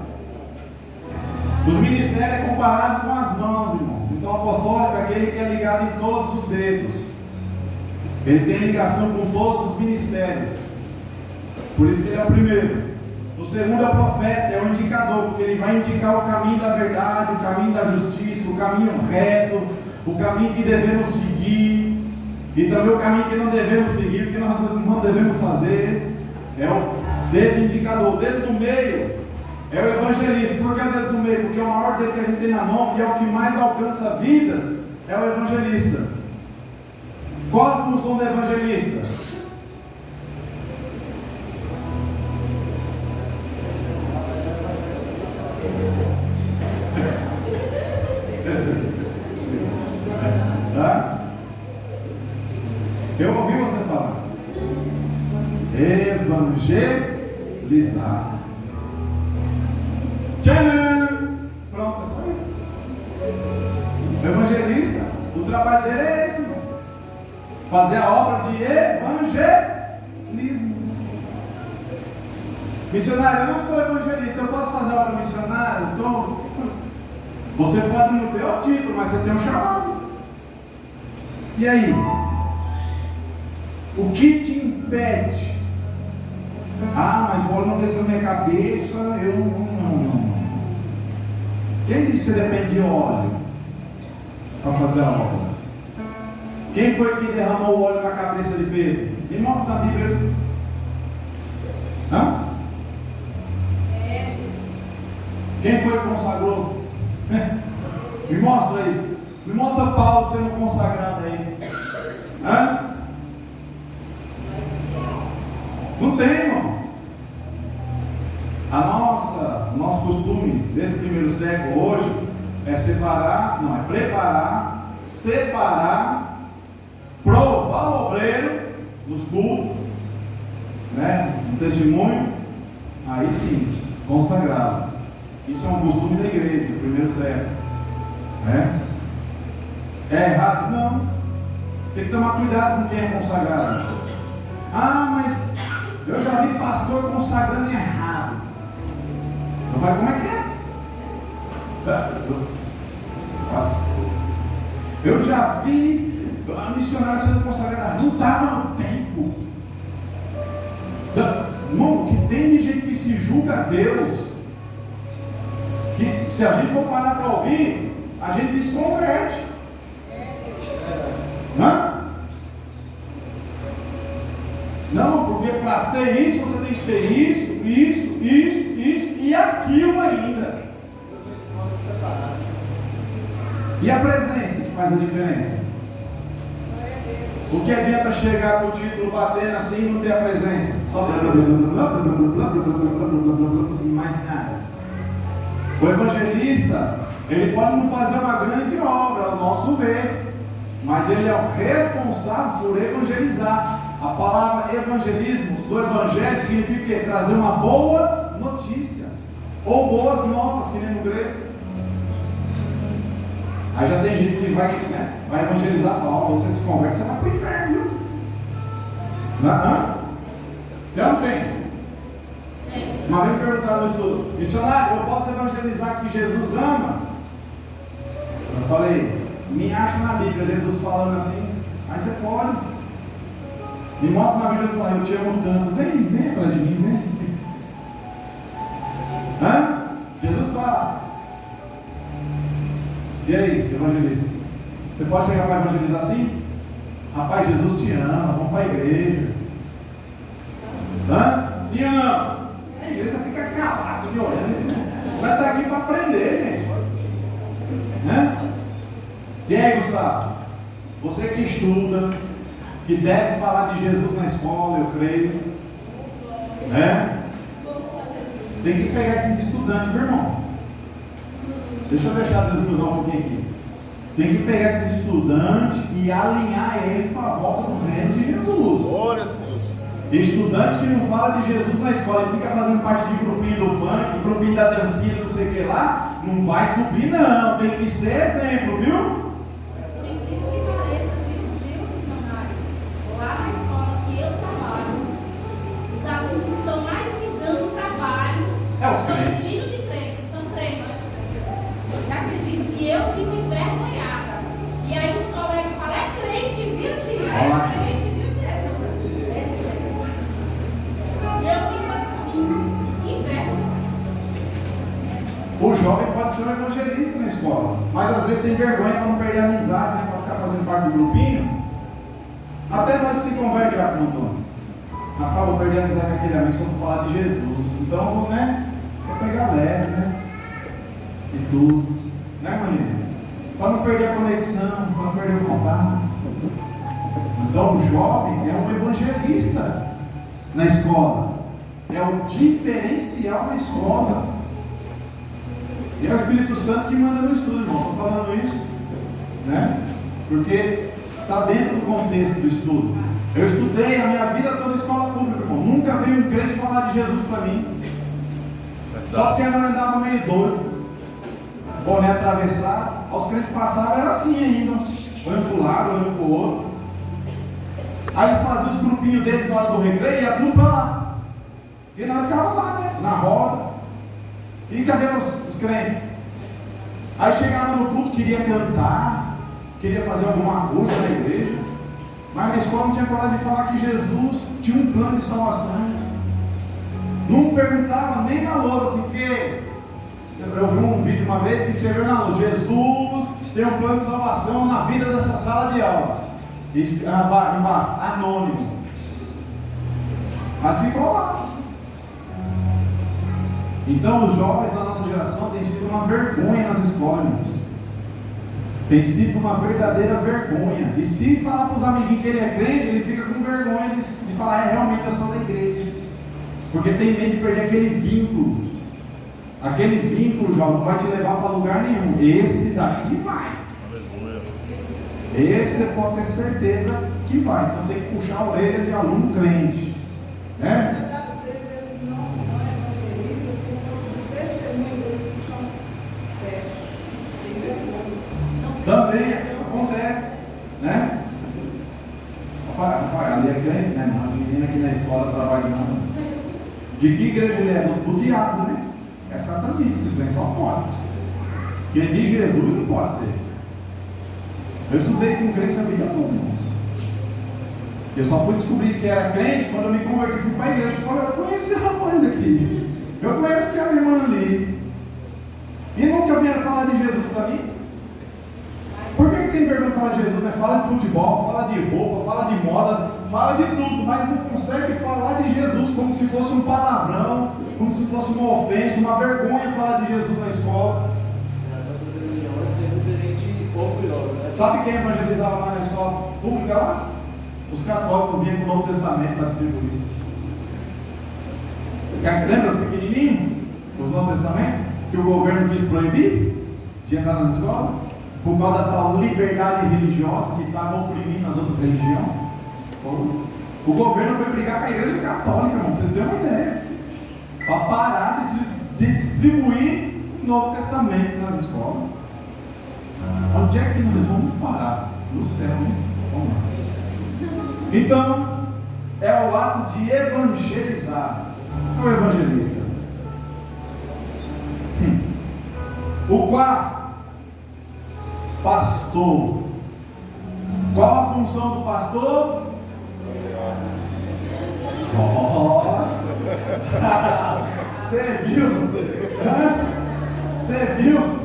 A: Os ministérios é comparado com as mãos, irmãos. Então o apostólico é aquele que é ligado em todos os dedos. Ele tem ligação com todos os ministérios. Por isso que ele é o primeiro. O segundo é o profeta, é o indicador, porque ele vai indicar o caminho da verdade, o caminho da justiça, o caminho reto, o caminho que devemos seguir, e também o caminho que não devemos seguir, o que nós não devemos fazer. É o dedo indicador. O dedo do meio é o evangelista. Por que o dedo do meio? Porque é o maior dedo que a gente tem na mão e é o que mais alcança vidas, é o evangelista. Qual a função do evangelista? Eu ouvi você falar: evangelizar. Tcharam! Pronto, é só isso. O evangelista, o trabalho dele é esse, irmão. Fazer a obra de evangelismo. Missionário, eu não sou evangelista, eu posso fazer obra missionária? Eu sou. Você pode não ter o título, mas você tem um chamado. E aí? O que te impede? Ah, mas o óleo não desceu na minha cabeça, eu não. Quem disse que você depende de óleo para fazer a obra? Quem foi que derramou o óleo na cabeça de Pedro? Me mostra na Bíblia. Hã? Quem foi que consagrou? Me mostra aí. Me mostra Paulo sendo consagrado aí. Hã? Não tem, irmão. O nosso costume desde o primeiro século hoje é preparar, separar, provar o obreiro nos cultos, né? No testemunho, aí sim, consagrado. Isso é um costume da igreja do primeiro século, né? É errado? Não. Tem que tomar cuidado com quem é consagrado. Ah, mas eu já vi pastor consagrando errado. Eu falei, como é que é? Eu já vi a missionária sendo consagrada, não estava no tempo. Irmão, que tem de gente que se julga a Deus, que se a gente for parar para ouvir, a gente desconverte. Hã? Não, porque para ser isso você tem que ter isso e aquilo ainda. E a presença que faz a diferença? O que adianta chegar com o título batendo assim e não ter a presença? Só e mais nada. O evangelista, ele pode não fazer uma grande obra, ao nosso ver, mas ele é o responsável por evangelizar. A palavra evangelismo do evangelho significa o quê? Trazer uma boa notícia ou boas novas, que nem no grego. Aí já tem gente que vai, né, vai evangelizar e falar, ó, você se converte, você vai para o inferno, viu? Já não tem. Uma vez me perguntaram no estudo, missionário, eu posso evangelizar que Jesus ama? Eu falei, me acha na Bíblia Jesus falando assim, aí você pode. Me mostra na Bíblia falando, eu te amo tanto, vem atrás de mim, vem. Jesus fala. E aí, evangelista? Você pode chegar para evangelizar assim? Rapaz, Jesus te ama, vamos para a igreja. Sim ou não? A igreja fica calada, me olhando. Vai estar aqui para aprender, gente. E aí, Gustavo? Você que estuda, que deve falar de Jesus na escola, eu creio. Tem que pegar esses estudantes, meu irmão. Deixa eu deixar Deus me usar um pouquinho aqui. Tem que pegar esses estudantes e alinhar eles para a volta do reino de Jesus.
D: Glória a Deus.
A: Estudante que não fala de Jesus na escola e fica fazendo parte de grupinho do funk, grupinho da dancinha, não sei o que lá, não vai subir não. Tem que ser exemplo, viu?
B: Por incrível que pareça, viu, missionário? Lá na escola que eu trabalho, os alunos que estão mais me dando trabalho
A: os
B: são
A: crentes.
B: filhos de crentes, são crentes. Eu acredito que eu fico envergonhada. E aí os colegas falam, é crente, viu, tio? É crente, viu, tio? Esse crente. E eu fico assim, envergonhada.
A: O jovem pode ser um evangelista na escola, mas às vezes tem vergonha para não perder a amizade, né? Para ficar fazendo parte do grupinho. Até nós se converte, Jacob Antônio. Rapaz, vou perder a amizade com aquele amigo só para falar de Jesus. Então eu vou, vou pegar leve, e tudo, maninho? Para não perder a conexão, para não perder o contato. Então o jovem é um evangelista na escola, é o diferencial na escola. E é o Espírito Santo que manda no estudo, irmão. Estou falando isso, porque está dentro do contexto do estudo. Eu estudei a minha vida toda em escola pública, irmão. Nunca veio um crente falar de Jesus para mim. Só porque eu andava meio doido, boné atravessado. Os crentes passavam, era assim ainda, olhando para o lado, olhando para o outro. Aí eles faziam os grupinhos deles na hora do recreio e ia tudo para lá. E nós ficávamos lá, na roda. E cadê os crentes? Aí chegava no culto, queria cantar, queria fazer alguma coisa na igreja, mas na escola não tinha coragem de falar que Jesus tinha um plano de salvação. Não perguntava nem na lousa, assim, porque eu vi um vídeo uma vez que escreveu na lousa: Jesus tem um plano de salvação na vida dessa sala de aula. E embaixo, anônimo. Mas ficou lá. Então os jovens da nossa geração têm sido uma vergonha nas escolas, irmãos. Tem sido uma verdadeira vergonha. E se falar para os amiguinhos que ele é crente, ele fica com vergonha de falar, realmente eu sou da igreja. Porque tem medo de perder aquele vínculo. Aquele vínculo, jovem, não vai te levar para lugar nenhum. Esse daqui vai. Esse você pode ter certeza que vai. Então tem que puxar a orelha de aluno crente. Também acontece, pai, ali é crente, né? Não, as meninas aqui na escola trabalhando. De que igreja ele é? Do diabo, né? É satanista, se vem só pode. Quem diz Jesus não pode ser. Eu estudei com crente a vida toda, irmãos. Eu só fui descobrir que era crente quando eu me converti, fui para a igreja e falei, eu conheço esse rapaz aqui. Eu conheço aquela irmã ali. E nunca vieram falar de Jesus para mim. Por que tem vergonha de falar de Jesus? Né? Fala de futebol, fala de roupa, fala de moda, fala de tudo, mas não consegue falar de Jesus como se fosse um palavrão, como se fosse uma ofensa, uma vergonha falar de Jesus na escola. Sabe quem evangelizava lá na escola pública lá? Os católicos vinham com o Novo Testamento para distribuir. Lembra os pequenininhos? Os Novos Testamentos? Que o governo quis proibir de entrar nas escolas? Por causa da tal liberdade religiosa que estava oprimindo as outras religiões. O governo foi brigar com a igreja católica, irmão, vocês têm uma ideia. Para parar de distribuir o Novo Testamento nas escolas. Onde é que nós vamos parar? No céu, hein? Vamos lá. Então, é o ato de evangelizar. É o evangelista. O quarto, pastor. Qual a função do pastor? Você viu? Você viu?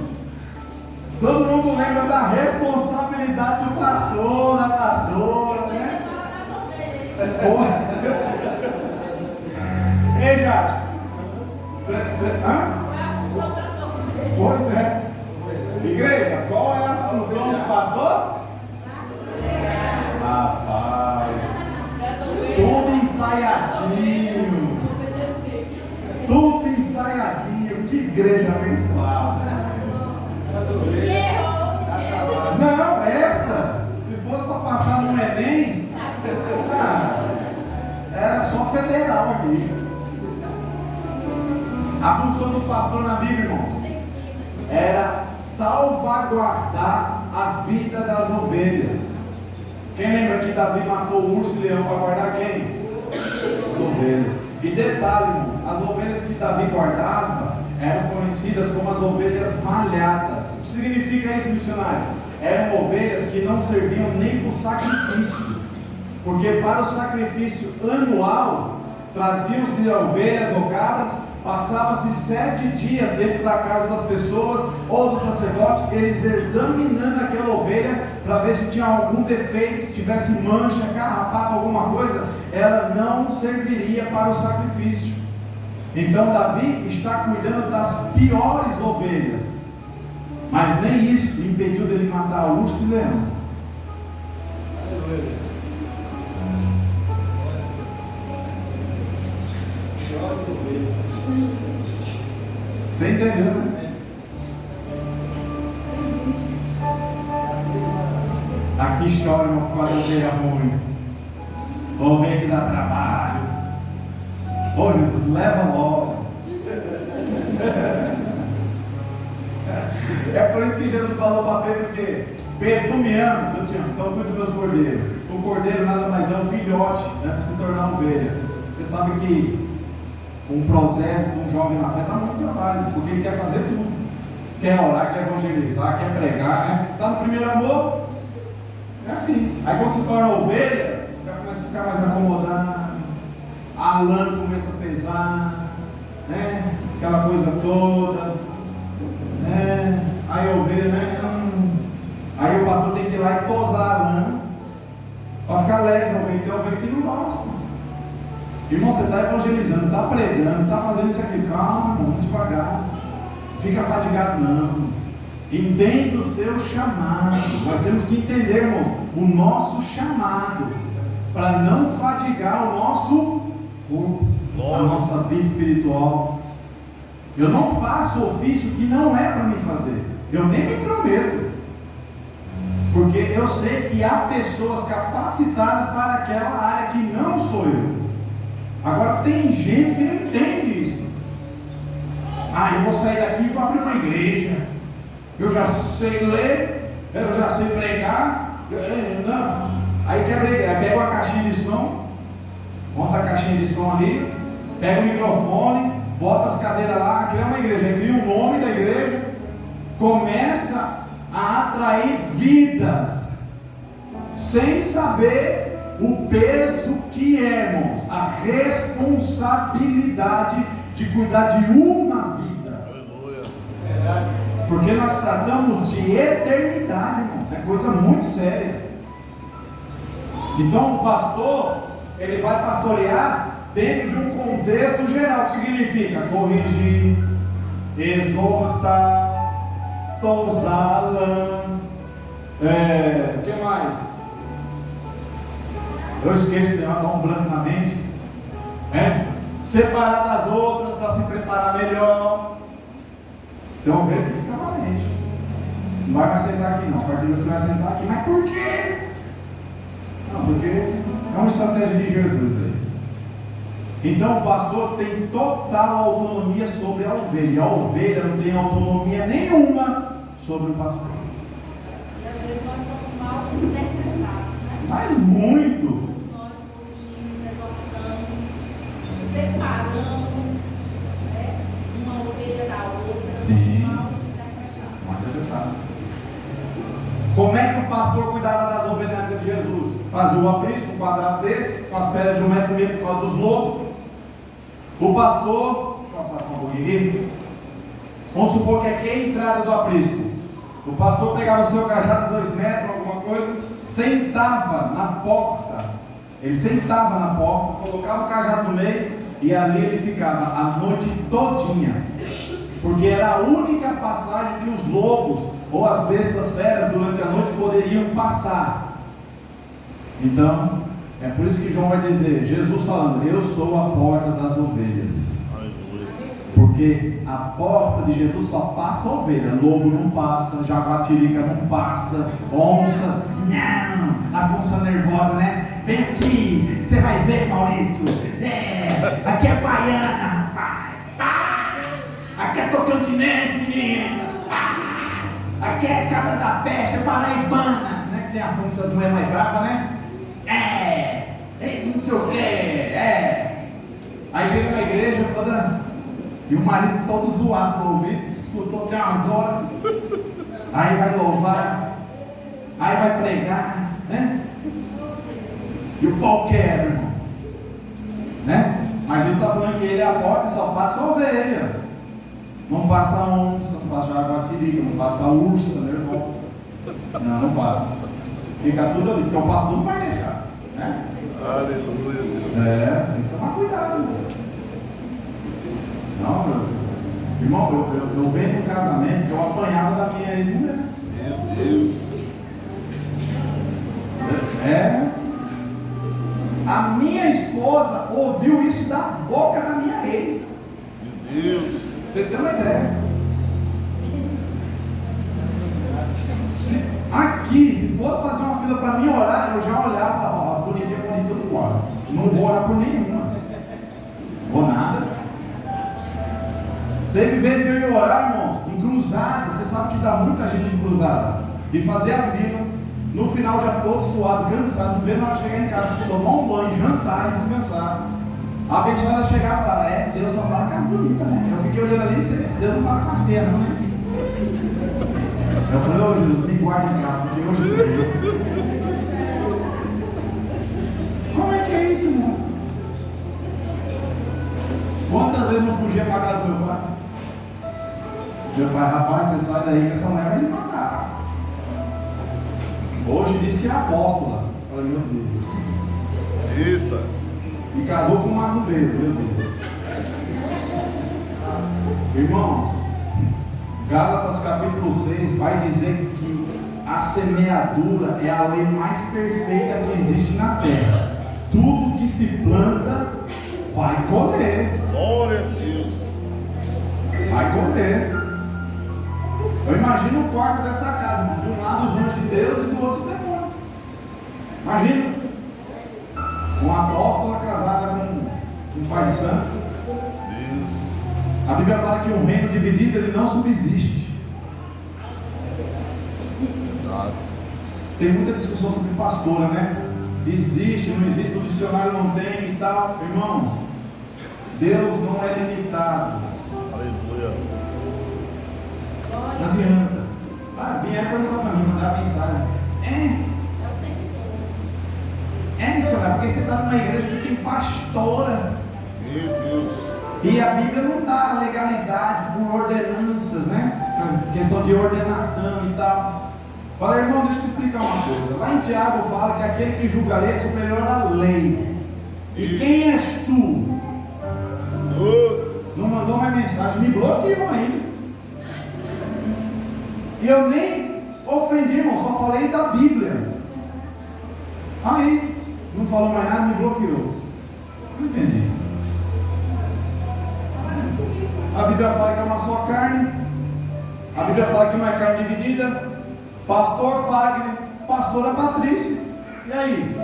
A: Todo mundo lembra da responsabilidade do pastor, da pastora, né? Ei, Jade, pois é. Igreja, qual é a função do pastor? Rapaz, tudo ensaiadinho. Tudo ensaiadinho. Que igreja abençoada. Não, essa, se fosse para passar no Enem, era só federal aqui. A função do pastor na Bíblia, irmãos, era salvaguardar a vida das ovelhas. Quem lembra que Davi matou o urso e leão para guardar quem? As ovelhas. E detalhe, irmãos, as ovelhas que Davi guardava eram conhecidas como as ovelhas malhadas. O que significa isso, missionário? Eram ovelhas que não serviam nem para o sacrifício, porque para o sacrifício anual traziam-se ovelhas ou cabras, passava-se 7 dias dentro da casa das pessoas ou do sacerdote, eles examinando aquela ovelha para ver se tinha algum defeito, se tivesse mancha, carrapato, alguma coisa, ela não serviria para o sacrifício. Então Davi está cuidando das piores ovelhas, mas nem isso impediu dele matar o urso e leão. Você entendeu, né? Aqui chora uma por causa da ovelha ruim. Ovelha que dá trabalho. Ô Jesus, leva logo. É por isso que Jesus falou para Pedro que Pedro, tu me amas, eu te amo, então cuida dos meus cordeiros. O cordeiro nada mais é um filhote antes de se tornar ovelha. Você sabe que um prosélito, um jovem na fé, dá muito trabalho, porque ele quer fazer tudo. Quer orar, quer evangelizar, quer pregar, né? Está no primeiro amor, é assim. Aí quando se torna ovelha, já começa a ficar mais acomodado, a lã começa a pesar, né? Aquela coisa toda, né? Aí a ovelha, né? Aí o pastor tem que ir lá e tosar a lã, para ficar leve a ovelha. Tem ovelha que não gosta. Irmão, você está evangelizando, está pregando, está fazendo isso aqui, calma, irmão, devagar. Fica fadigado, não. Entenda o seu chamado. Nós temos que entender, irmãos, o nosso chamado, para não fadigar o nosso corpo, a nossa vida espiritual. Eu não faço ofício que não é para mim fazer. Eu nem me intrometo, porque eu sei que há pessoas capacitadas para aquela área que não sou eu. Agora tem gente que não entende isso. Eu vou sair daqui e vou abrir uma igreja. Eu já sei ler, eu já sei pregar. Não. Aí quebra a igreja, aí pega uma caixinha de som, monta a caixinha de som ali, pega o microfone, bota as cadeiras lá, cria uma igreja, aí cria o nome da igreja, começa a atrair vidas, sem saber o peso que é, irmãos, a responsabilidade de cuidar de uma vida. Porque nós tratamos de eternidade, irmãos, é coisa muito séria. Então o pastor, ele vai pastorear dentro de um contexto geral, que significa corrigir, exortar, tosar, o que mais? Eu esqueço, dá um branco na mente. Separar das outras para se preparar melhor. Então o velho fica valente. Não vai mais sentar aqui não. A partir de você vai sentar aqui. Mas por quê? Não, porque é uma estratégia de Jesus aí. Então o pastor tem total autonomia sobre a ovelha. E a ovelha não tem autonomia nenhuma sobre o pastor.
B: E às vezes nós somos mal interpretados, né?
A: Mas muito.
B: Nós corrigimos, exortamos, separamos, né, uma ovelha da outra.
A: Sim.
B: Somos mal interpretados.
A: Como é que o pastor cuidava das ovelhas na época de Jesus? Fazia um aprisco, um quadrado desse, com as pedras de 1,5 metro por causa dos lobos. O pastor, deixa eu falar um pouquinho aqui. Vamos supor que aqui é a entrada do aprisco. O pastor pegava o seu cajado de 2 metros, alguma coisa, sentava na porta. Ele sentava na porta, colocava o cajado no meio e ali ele ficava a noite todinha. Porque era a única passagem que os lobos ou as bestas feras durante a noite poderiam passar. Então, é por isso que João vai dizer, Jesus falando, eu sou a porta das ovelhas. Porque a porta de Jesus só passa ovelha, lobo não passa, jaguatirica não passa, onça, não, as onças nervosas, né? Vem aqui, você vai ver, Maurício, aqui é baiana, rapaz, aqui é tocantinense, menina, aqui é cabra da peste, é paraibana, né? Que tem a fome dessas mulheres mais bravas, né? Não sei o que, Aí chega na igreja toda, e o marido todo zoado no ouvido, escutou até umas horas, aí vai louvar, aí vai pregar, né? E o pau quebra, irmão, né? Mas Jesus está falando que ele é a porta e só passa a ovelha, não passa a onça, não passa a jaguatirica, não passa a ursa, meu irmão, não passa, fica tudo ali, porque o pastor não vai deixar, né?
D: Aleluia, Deus.
A: Tem que tomar cuidado, não, irmão, eu venho de um casamento que eu apanhava da minha ex-mulher.
D: Meu Deus.
A: A minha esposa ouviu isso da boca da minha ex.
D: Meu Deus.
A: Você tem uma ideia? Se fosse fazer uma fila para mim orar, eu já olhava e falava, as bonitinhas tudo igual. Não vou orar por nenhuma. Vou nada. Teve vezes de eu ir orar, irmãos, em cruzada. Você sabe que dá muita gente em cruzada. E fazer a fila. No final já todo suado, cansado. Vendo ela chegar em casa, tomar um banho, jantar e descansar. A abençoada chegar e falar, Deus só fala com as bonitas, né? Eu fiquei olhando ali e Deus não fala com as pernas, né? Eu falei, ô Jesus, me guarde em casa, porque hoje como é que é isso, irmãos? Quantas vezes eu não fugia para casa do meu pai? Meu pai, rapaz, você sai daí que essa mulher vai lhe matar. Hoje diz que é apóstola. Eu falei, meu Deus.
D: Eita.
A: E casou com um macumbeiro, meu Deus. Irmãos, Gálatas capítulo 6 vai dizer que a semeadura é a lei mais perfeita que existe na terra. Tudo que se planta vai colher.
D: Glória a Deus.
A: Vai colher. Eu imagino o quarto dessa casa, irmão. De um lado os anjos de Deus e do outro os demônios. Imagina uma apóstola casada com um pai de santo. A Bíblia fala que um reino dividido ele não subsiste. Tem muita discussão sobre pastora, né? existe, não existe, no dicionário não tem e tal. Irmãos, Deus não é limitado.
D: Aleluia.
A: Não adianta. Vieram perguntar para mim, mandar mensagem. Missionário, porque você está numa igreja que tem pastora.
D: Meu Deus.
A: E a Bíblia não dá legalidade por ordenanças, né? Questão de ordenação e tal. Fala, irmão, deixa eu te explicar uma coisa. Lá em Tiago fala que aquele que julga a lei é superior à lei. E quem és tu? Não mandou mais mensagem, me bloqueou ainda. E eu nem ofendi, irmão, só falei da Bíblia. Aí, não falou mais nada, me bloqueou. Não entendi. A Bíblia fala que é uma só carne. A Bíblia fala que não é carne dividida. Pastor Fagner, pastora Patrícia. E aí?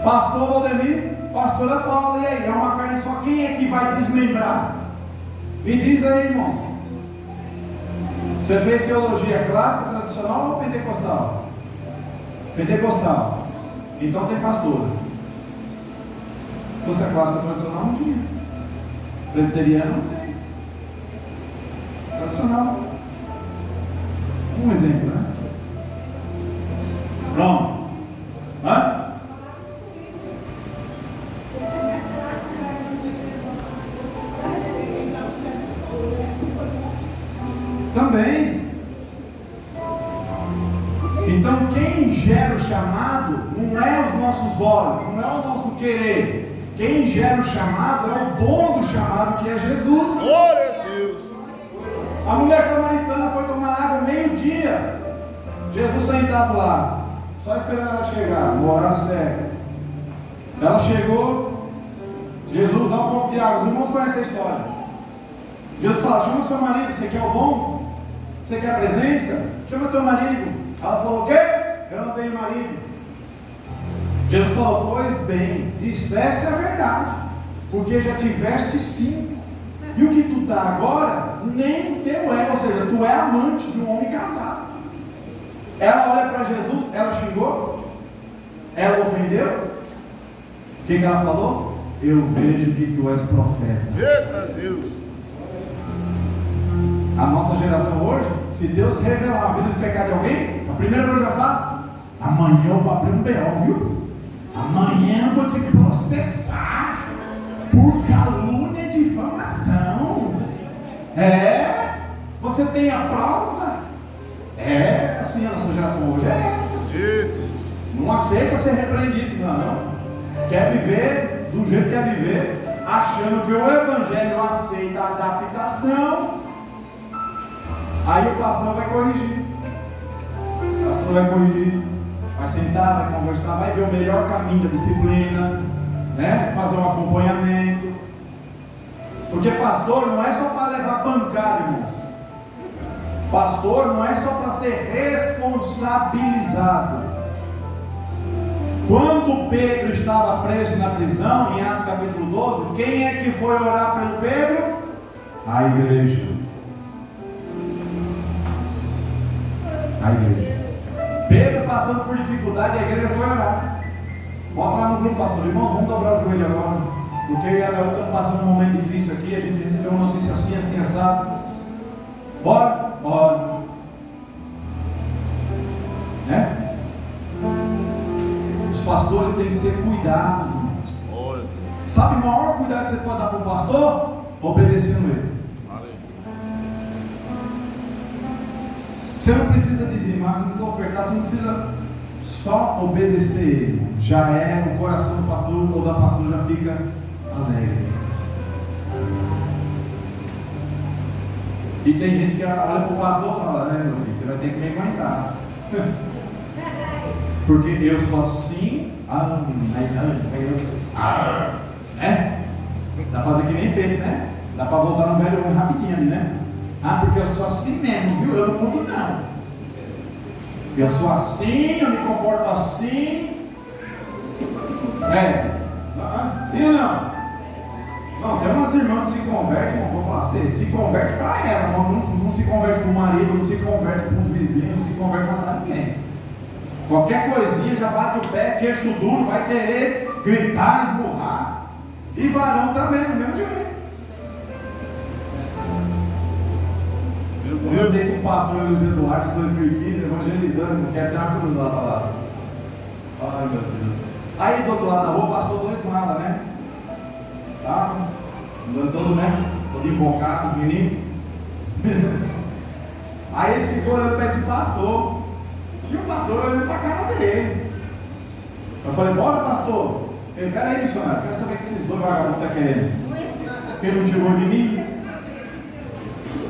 A: Pastor Valdemir, pastora Paula. E aí? É uma carne só. Quem é que vai desmembrar? Me diz aí, irmãos. Você fez teologia clássica, tradicional ou pentecostal? Pentecostal. Então tem pastora. Você é clássica tradicional? Não tinha. Presbiteriano não tem. Tradicional. Um exemplo, né? Pronto. Também. Então quem gera o chamado não é os nossos olhos, não é o nosso querer. Quem gera o chamado é o dono do chamado, que é Jesus.
D: Glória a Deus.
A: A mulher samaritana foi tomar água meio-dia. Jesus sentado lá, só esperando ela chegar, no horário certo. Ela chegou, Jesus dá um pouco de água. Os irmãos conhecem a história. Jesus fala: chama seu marido, você quer o dom? Você quer a presença? Chama teu marido. Ela falou: o quê? Eu não tenho marido. Jesus falou: pois bem, disseste a verdade, porque já tiveste 5. E o que tu está agora, nem teu é, ou seja, tu é amante de um homem casado. Ela olha para Jesus, ela xingou? Ela ofendeu? O que ela falou? Eu vejo que tu és profeta.
D: Eita Deus.
A: A nossa geração hoje, se Deus revelar a vida de pecado de alguém, a primeira coisa que ela fala: amanhã eu vou abrir um B.O., viu? Amanhã eu vou te processar por calúnia e difamação. Você tem a prova? Assim a nossa geração hoje é essa. Não aceita ser repreendido, não. Quer viver do jeito que quer viver, achando que o evangelho aceita a adaptação. Aí o pastor vai corrigir. Vai sentar, vai conversar, vai ver o melhor caminho da disciplina, né? Fazer um acompanhamento. Porque pastor não é só para levar pancada, irmãos. Pastor não é só para ser responsabilizado. Quando Pedro estava preso na prisão, em Atos capítulo 12, quem é que foi orar pelo Pedro? A igreja. Pedro passando por dificuldade, a igreja foi orar. Bota lá no grupo, pastor: irmãos, vamos dobrar o joelho agora, porque eu e a garota estamos passando um momento difícil aqui. A gente recebeu uma notícia assim, assado. Bora? Né? Os pastores têm que ser cuidados, irmãos. Sabe o maior cuidado que você pode dar para o pastor? Obedecendo ele. Você não precisa dizimar, você não precisa ofertar, você não precisa só obedecer ele. Já é, o coração do pastor ou da pastora já fica alegre. E tem gente que olha para o pastor e fala: meu filho, você vai ter que me aguentar. Porque eu sou assim. Dá pra fazer que nem Pedro, né? Dá para voltar no velho homem rapidinho ali, né? Porque eu sou assim mesmo, viu? Eu não mudo não. Eu sou assim, eu me comporto assim. Sim ou não? Não, tem umas irmãs que se convertem, vou falar pra você, se converte para ela, não se converte para o marido, não se converte para os vizinhos, não se converte para ninguém. Qualquer coisinha já bate o pé, queixo duro, vai querer gritar, esmurrar. E varão também, do mesmo jeito. Eu andei com o pastor Luiz Eduardo em 2015, evangelizando, quer ter uma cruzada lá. Ai meu Deus. Aí do outro lado da rua passou 2 malas, né? Tá? Andando todo, né? Todo invocado, os meninos. Aí eles ficou olhando para esse pastor. E o pastor olhando para a cara deles. Eu falei, bora pastor. Ele, peraí missionário, quero saber o que esses 2 vagabundos estão querendo. Porque não tirou de mim.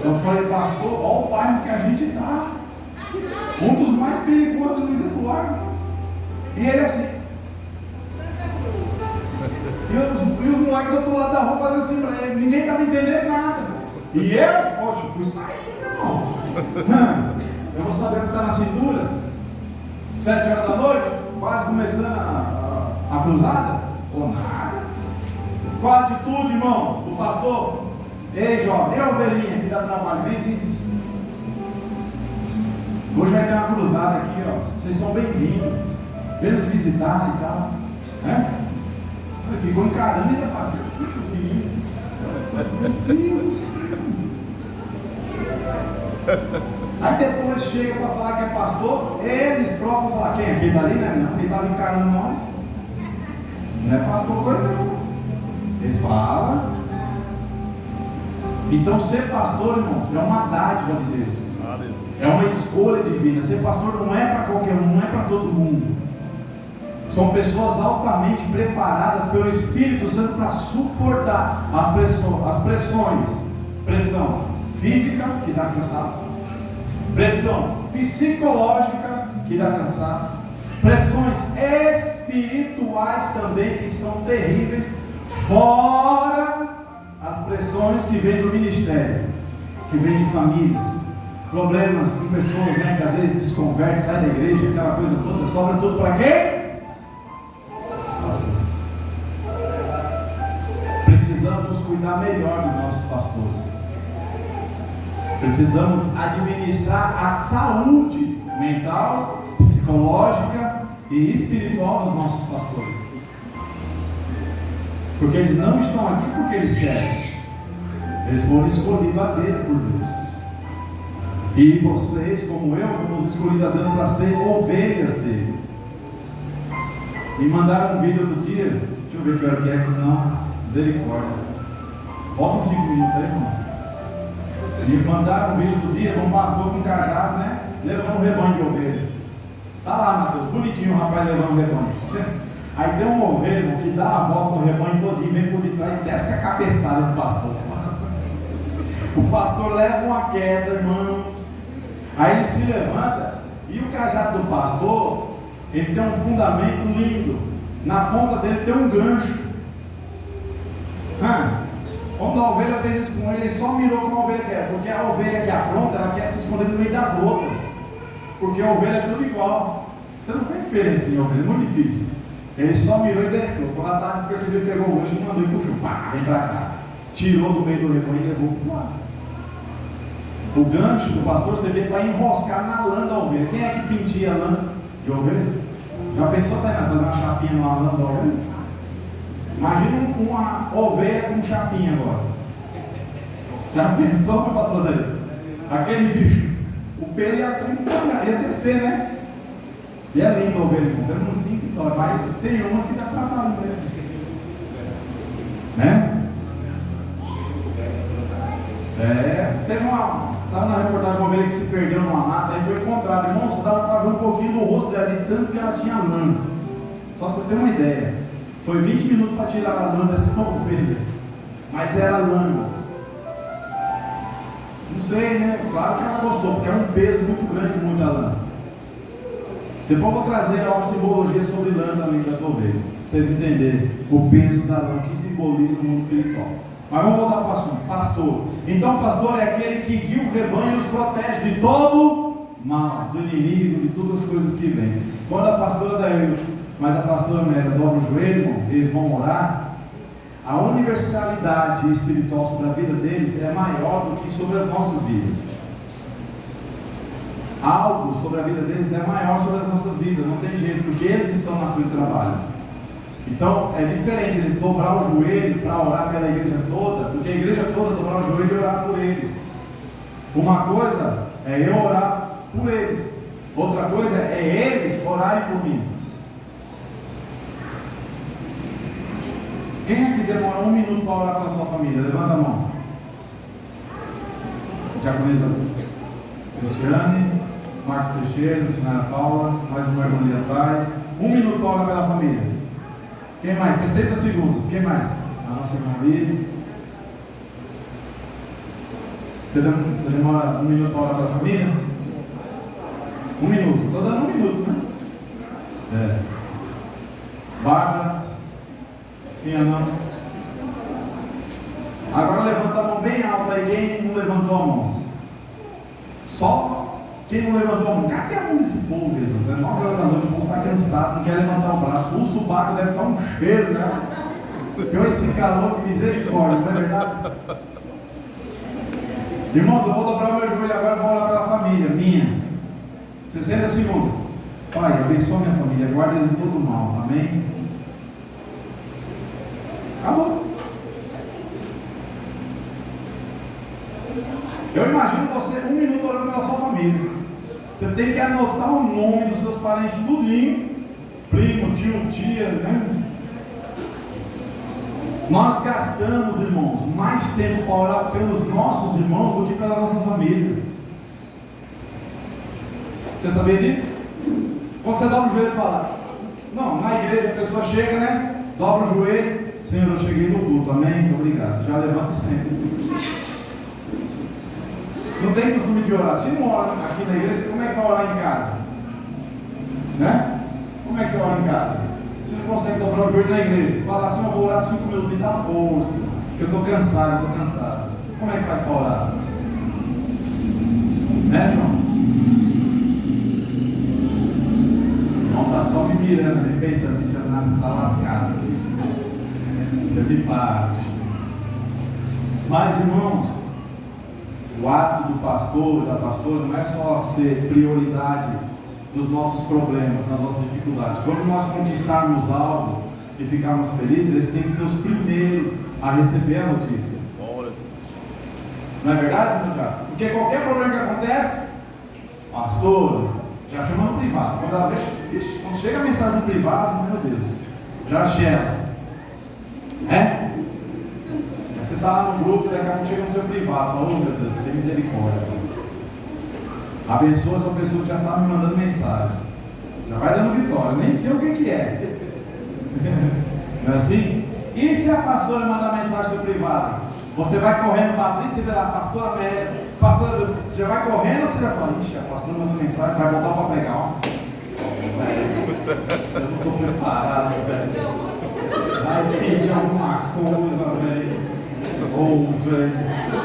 A: Eu falei, pastor, olha o bairro que a gente está. Um dos mais perigosos do Luiz Eduardo. E ele assim. E os moleques do outro lado da rua fazendo assim para ele. Ninguém estava entendendo nada. E eu, poxa, fui sair, meu irmão. Eu vou saber o que está na cintura. 7 horas da noite, quase começando a cruzada. Ou nada. Qual a atitude, irmão, do pastor? Ei, jovem, ei, ovelhinha que dá trabalho, vem aqui. Hoje vai ter uma cruzada aqui, ó. Vocês são bem-vindos. Vem nos visitar e tal. Ele ficou encarando e ainda fazia assim com os meninos. Eu falei, meu Deus. Aí depois chega para falar que é pastor, eles próprios falar quem? Aquele dali, né? Não, ele estava encarando nós. Não é pastor coisa não. Eles falam. Então ser pastor, irmãos, é uma dádiva de Deus. É uma escolha divina. Ser pastor não é para qualquer um, não é para todo mundo. São pessoas altamente preparadas pelo Espírito Santo para suportar as pressões. Pressão física, que dá cansaço. Pressão psicológica, que dá cansaço. Pressões espirituais também, que são terríveis. Fora as pressões que vêm do ministério, que vêm de famílias. Problemas com pessoas, né, que às vezes desconvertem, saem da igreja, aquela coisa toda. Sobra tudo para quem? Precisamos cuidar melhor dos nossos pastores. Precisamos administrar a saúde mental, psicológica e espiritual dos nossos pastores. Porque eles não estão aqui porque eles querem. Eles foram escolhidos a dedo por Deus. E vocês, como eu, fomos escolhidos a Deus para ser ovelhas dele. Me mandaram um vídeo outro dia. Deixa eu ver que hora que é, senão misericórdia. Volta uns 5 minutos aí, irmão. Me mandaram um vídeo outro dia de um pastor com um cajado, né? Levando um rebanho de ovelha. Tá lá, Mateus, bonitinho o rapaz levando um rebanho. Aí tem um ovelha, irmão, que dá a volta do rebanho todinho, vem por detrás e desce a cabeçada do pastor. O pastor leva uma queda, irmão. Aí ele se levanta e o cajado do pastor, ele tem um fundamento lindo. Na ponta dele tem um gancho. Quando a ovelha fez isso com ele só mirou como a ovelha quer. Porque a ovelha que apronta, ela quer se esconder no meio das outras. Porque a ovelha é tudo igual. Você não tem diferença em ovelha, é muito difícil. Ele só mirou e deixou. Quando ela estava despercebida, pegou o gancho, mandou e puxou. Pá, vem pra cá. Tirou do meio do rebanho e levou pro lado. O gancho do pastor você vê para enroscar na lã da ovelha. Quem é que pentia a lã de ovelha? Já pensou, tá, fazer uma chapinha numa lã da ovelha? Imagina uma ovelha com chapinha agora. Já pensou, meu pastor dele? Aquele bicho, o pelo ia descer, né? E é lindo a ovelha, você não sinto que dói, mas tem umas que dá trabalho mesmo. Né? Teve sabe na reportagem uma ovelha que se perdeu numa mata, aí foi encontrada, irmão, só dava para ver um pouquinho do rosto dela, de tanto que ela tinha lã. Só você ter uma ideia. Foi 20 minutos para tirar a lã dessa ovelha, mas era lã, irmãos. Não sei, né? Claro que ela gostou, porque é um peso muito grande, muita lã. Depois eu vou trazer uma simbologia sobre lã também das ovelhas, para vocês entenderem o peso da lã que simboliza o mundo espiritual. Mas vamos voltar para o assunto. Pastor. Então o pastor é aquele que guia o rebanho e os protege de todo mal, do inimigo, de todas as coisas que vêm. Quando a pastora mas a pastora Mera dobra o joelho, irmão, eles vão orar, a universalidade espiritual sobre a vida deles é maior do que sobre as nossas vidas. algo sobre a vida deles é maior sobre as nossas vidas, não tem jeito, porque eles estão na frente do trabalho. Então é diferente eles dobrar o joelho para orar pela igreja toda, do que a igreja toda dobrar o joelho e orar por eles. Uma coisa é eu orar por eles, outra coisa é eles orarem por mim. Quem aqui demora 1 minuto para orar pela sua família? Levanta a mão. Diaconisa Cristiane, Marcos Teixeira, Senhora Paula, mais uma irmã ali atrás. 1 minuto para orar pela família. Quem mais? 60 segundos. Quem mais? A nossa irmã ali. Você demora 1 minuto para orar pela família? 1 minuto. Estou dando 1 minuto, né? É. Bárbara. Sim ou não? Agora levanta a mão bem alta aí. Quem não levantou a mão? Só quem não levantou a mão. Cadê a mão desse povo, Jesus? É 9 horas da noite, o povo está cansado, não quer levantar o braço. O subaco deve estar um cheiro, né? Pior esse calor, que misericórdia, não é verdade? Irmãos, eu vou dobrar o meu joelho agora e vou orar pela família minha. 60 segundos. Pai, abençoa minha família, guarda eles de todo mal, amém? Acabou. Eu imagino você 1 minuto orando pela sua família. Você tem que anotar o nome dos seus parentes tudinho, primo, tio, tia, né? Nós gastamos, irmãos, mais tempo para orar pelos nossos irmãos do que pela nossa família. Você sabia disso? Quando você dobra o joelho e fala, não, na igreja a pessoa chega, né? Dobra o joelho, Senhor, eu cheguei no culto, amém? Obrigado. Já levanta sempre. Não tem costume de orar. Se não ora aqui na igreja, como é que vai orar em casa? Né? Como é que ora em casa? Você não consegue dobrar o joelho na igreja. Falar assim, eu vou orar 5 minutos, me dá força, que eu estou cansado, Como é que faz para orar? Né, João? Não está só me mirando, me pensando, missionário, você está lascado. Você me parte. Mas, irmãos, o ato do pastor e da pastora não é só ser prioridade dos nossos problemas, das nossas dificuldades. Quando nós conquistarmos algo e ficarmos felizes, eles têm que ser os primeiros a receber a notícia. Não é verdade, meu diabo? Porque qualquer problema que acontece, pastor, já chama no privado. Quando chega a mensagem no privado, meu Deus, já gela. É? Você está lá no grupo, daqui a pouco chega no seu privado, fala, oh meu Deus, tem misericórdia. Abençoa essa pessoa que já está me mandando mensagem. Já vai dando vitória, nem sei o que é. Não é assim? E se a pastora mandar mensagem no privado? Você vai correndo para abrir, você vê lá, pastora Amélia, pastora Deus. Você já vai correndo ou você já fala, ixi, a pastora mandou mensagem, vai voltar para pregar, ó. Eu não estou preparado, velho. Vai pedir alguma coisa, velho. Velho.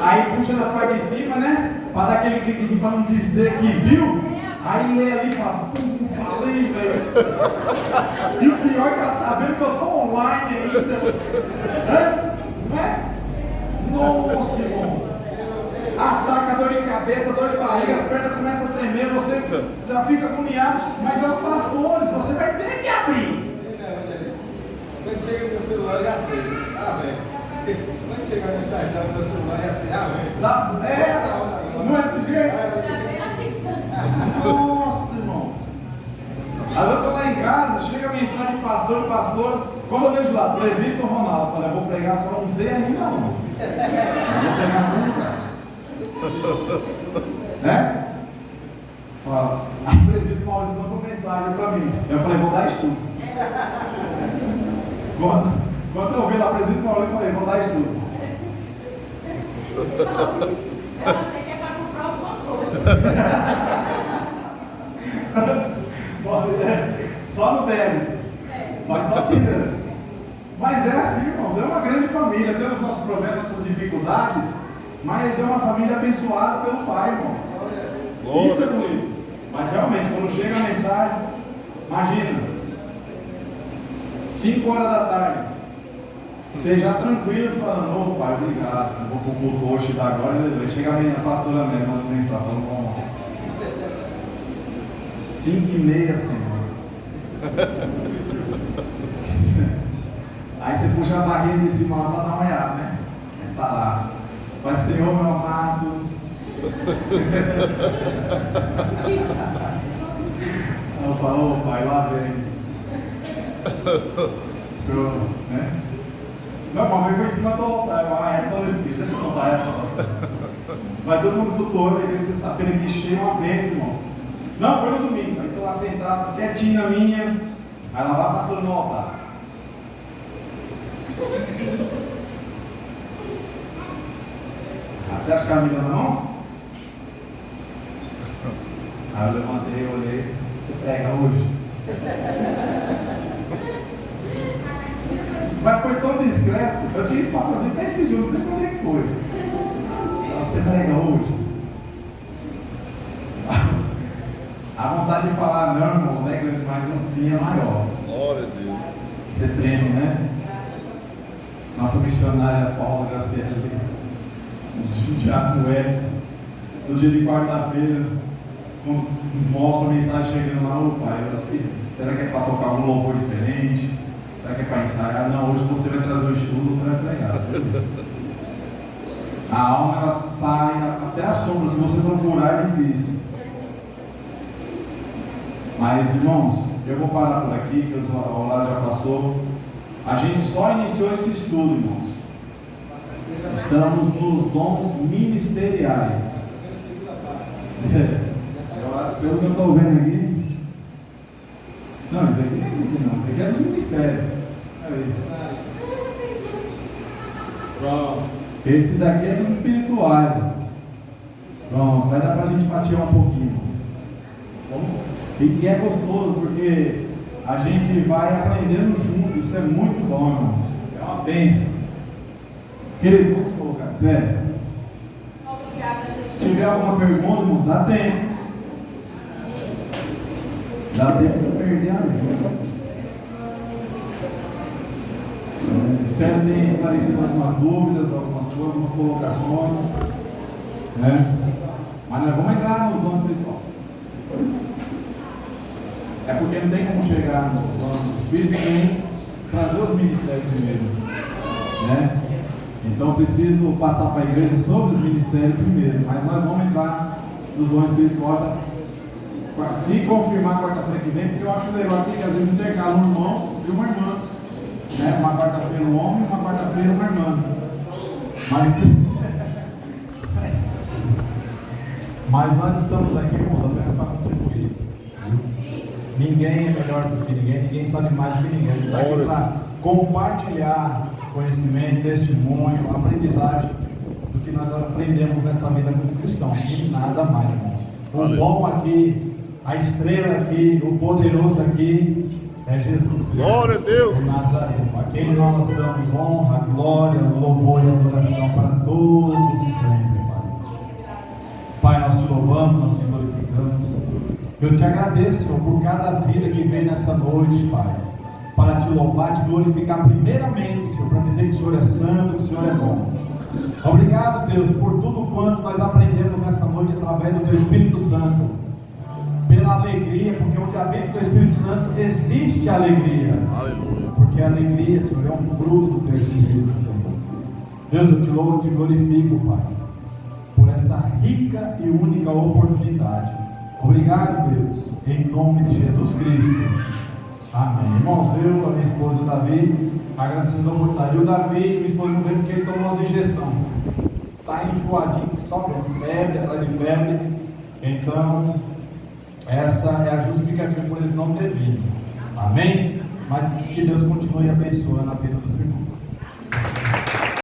A: Aí puxa da parte de cima, né? Para dar aquele cliquezinho para não dizer que viu. Aí lê ali e fala, não falei, velho. E o pior é que ela tá vendo que eu tô online ainda. Não é? Nossa, irmão. Ataca dor de cabeça, dor de barriga, as pernas começam a tremer, você já fica agoniado. Mas é os pastores, você vai ter que abrir.
F: Quando chega no celular, já sei. Velho. Quando chegar a mensagem no meu celular, já sei.
A: Não é desse jeito? Nossa, irmão. Aí eu estou lá em casa, chega a mensagem de pastor. Quando eu vejo lá, presbítero Ronaldo, eu falei, eu vou pregar, só não sei ainda não. Não vou pregar nunca. Né? Fala. Aí o presbítero Maurício mandou mensagem para mim. Eu falei, vou dar estudo. Quando eu vi lá o presbítero Maurício, eu falei, vou dar estudo.
B: Ela sei que é para comprar alguma coisa.
A: Só no débito. Mas só tirando. Mas é assim, irmãos, é uma grande família. Temos nossos problemas, nossas dificuldades, mas é uma família abençoada pelo Pai, irmãos. Isso é bonito. Mas realmente, quando chega a mensagem, imagina, 5 horas da tarde, você já tranquilo falando, ô Pai, obrigado, eu vou pro culto hoje da agora, chega a pastora mesmo, manda mensagem, falando, nossa, 5h30, Senhor. Aí você puxa a barriga de cima lá para dar uma olhada, né? Aí tá lá. Vai, Senhor, meu amado. Eu falo, ô pai, lá vem. Senhor, né? Não, uma vez foi em cima do altar. Essa é o Espírito, deixa eu contar essa. Vai todo mundo tutor, na igreja sexta-feira que cheia, uma bênção, irmão. Não, foi no domingo. Aí estou lá sentado, quietinho na minha. Aí ela vai passando no altar. Você acha que a amiga não? Aí eu levantei, olhei. Você prega hoje? Mas foi tão discreto. Eu tinha esse papo assim até esse dia, não sei quando é que foi. Então, você prega hoje? A vontade de falar, não, irmãos, é grande, mas assim é maior.
D: Glória a Deus.
A: Você treme, né? Nossa missionária Paula Graciela, o diácono Hélio, no dia de quarta-feira, mostra a mensagem chegando lá, ô pai, será que é para tocar algum louvor diferente? Será que é para ensaiar? Não, hoje você vai trazer o estudo, você vai pregar. A alma ela sai até a sombra, se você procurar é difícil. Mas irmãos, eu vou parar por aqui, que o horário já passou. A gente só iniciou esse estudo, irmãos. Estamos nos dons ministeriais. Pelo que eu estou vendo aqui. Não, isso aqui não é isso aqui não. Isso aqui é dos ministérios. Aí. Pronto. Esse daqui é dos espirituais. Pronto, vai dar para a gente fatiar um pouquinho. E é gostoso porque a gente vai aprendendo junto. Isso é muito bom, irmãos. É uma bênção. Queridos, vamos colocar pé. Se tiver alguma pergunta, irmão, dá tempo. Dá tempo de perder a ajuda. Espero que tenha esclarecido algumas dúvidas, algumas colocações. Né? Mas nós vamos entrar nos dons espirituais. É porque não tem como chegar nos dons do Espírito sem trazer os ministérios primeiro. Né? Então eu preciso passar para a igreja sobre os ministérios primeiro. Mas nós vamos entrar nos dons espirituais. Se confirmar quarta-feira que vem, porque eu acho legal aqui que às vezes intercala um irmão e uma irmã. Né? Uma quarta-feira um homem e uma quarta-feira uma irmã. Mas nós estamos aqui, irmãos, apenas para contribuir. Ninguém é melhor do que ninguém, ninguém sabe mais do que ninguém. A gente está aqui para compartilhar conhecimento, testemunho, aprendizagem do que nós aprendemos nessa vida como cristão. E nada mais, irmãos. O bom aqui, a estrela aqui, o poderoso aqui é Jesus Cristo.
D: Glória a Deus.
A: O Nazareno, a quem nós damos honra, glória, louvor e adoração para todos sempre, Pai. Pai, nós te louvamos, nós te glorificamos. Eu te agradeço, Senhor, por cada vida que vem nessa noite, Pai, para te louvar, te glorificar primeiramente, Senhor, para dizer que o Senhor é santo, que o Senhor é bom. Obrigado, Deus, por tudo quanto nós aprendemos nessa noite através do Teu Espírito Santo. Pela alegria, porque onde habita o Teu Espírito Santo existe a alegria.
D: Aleluia.
A: Porque a alegria, Senhor, é um fruto do Teu Espírito, Senhor. Deus, eu te louvo e te glorifico, Pai, por essa rica e única oportunidade. Obrigado, Deus, em nome de Jesus Cristo. Amém. Irmãos, eu, a minha esposa e o Davi, agradecemos a oportunidade. E o Davi, minha esposa não veio porque ele tomou umas injeções. Está enjoadinho, só com febre, atrás de febre. Então, essa é a justificativa por eles não ter vindo. Amém? Mas que Deus continue abençoando a vida dos irmãos.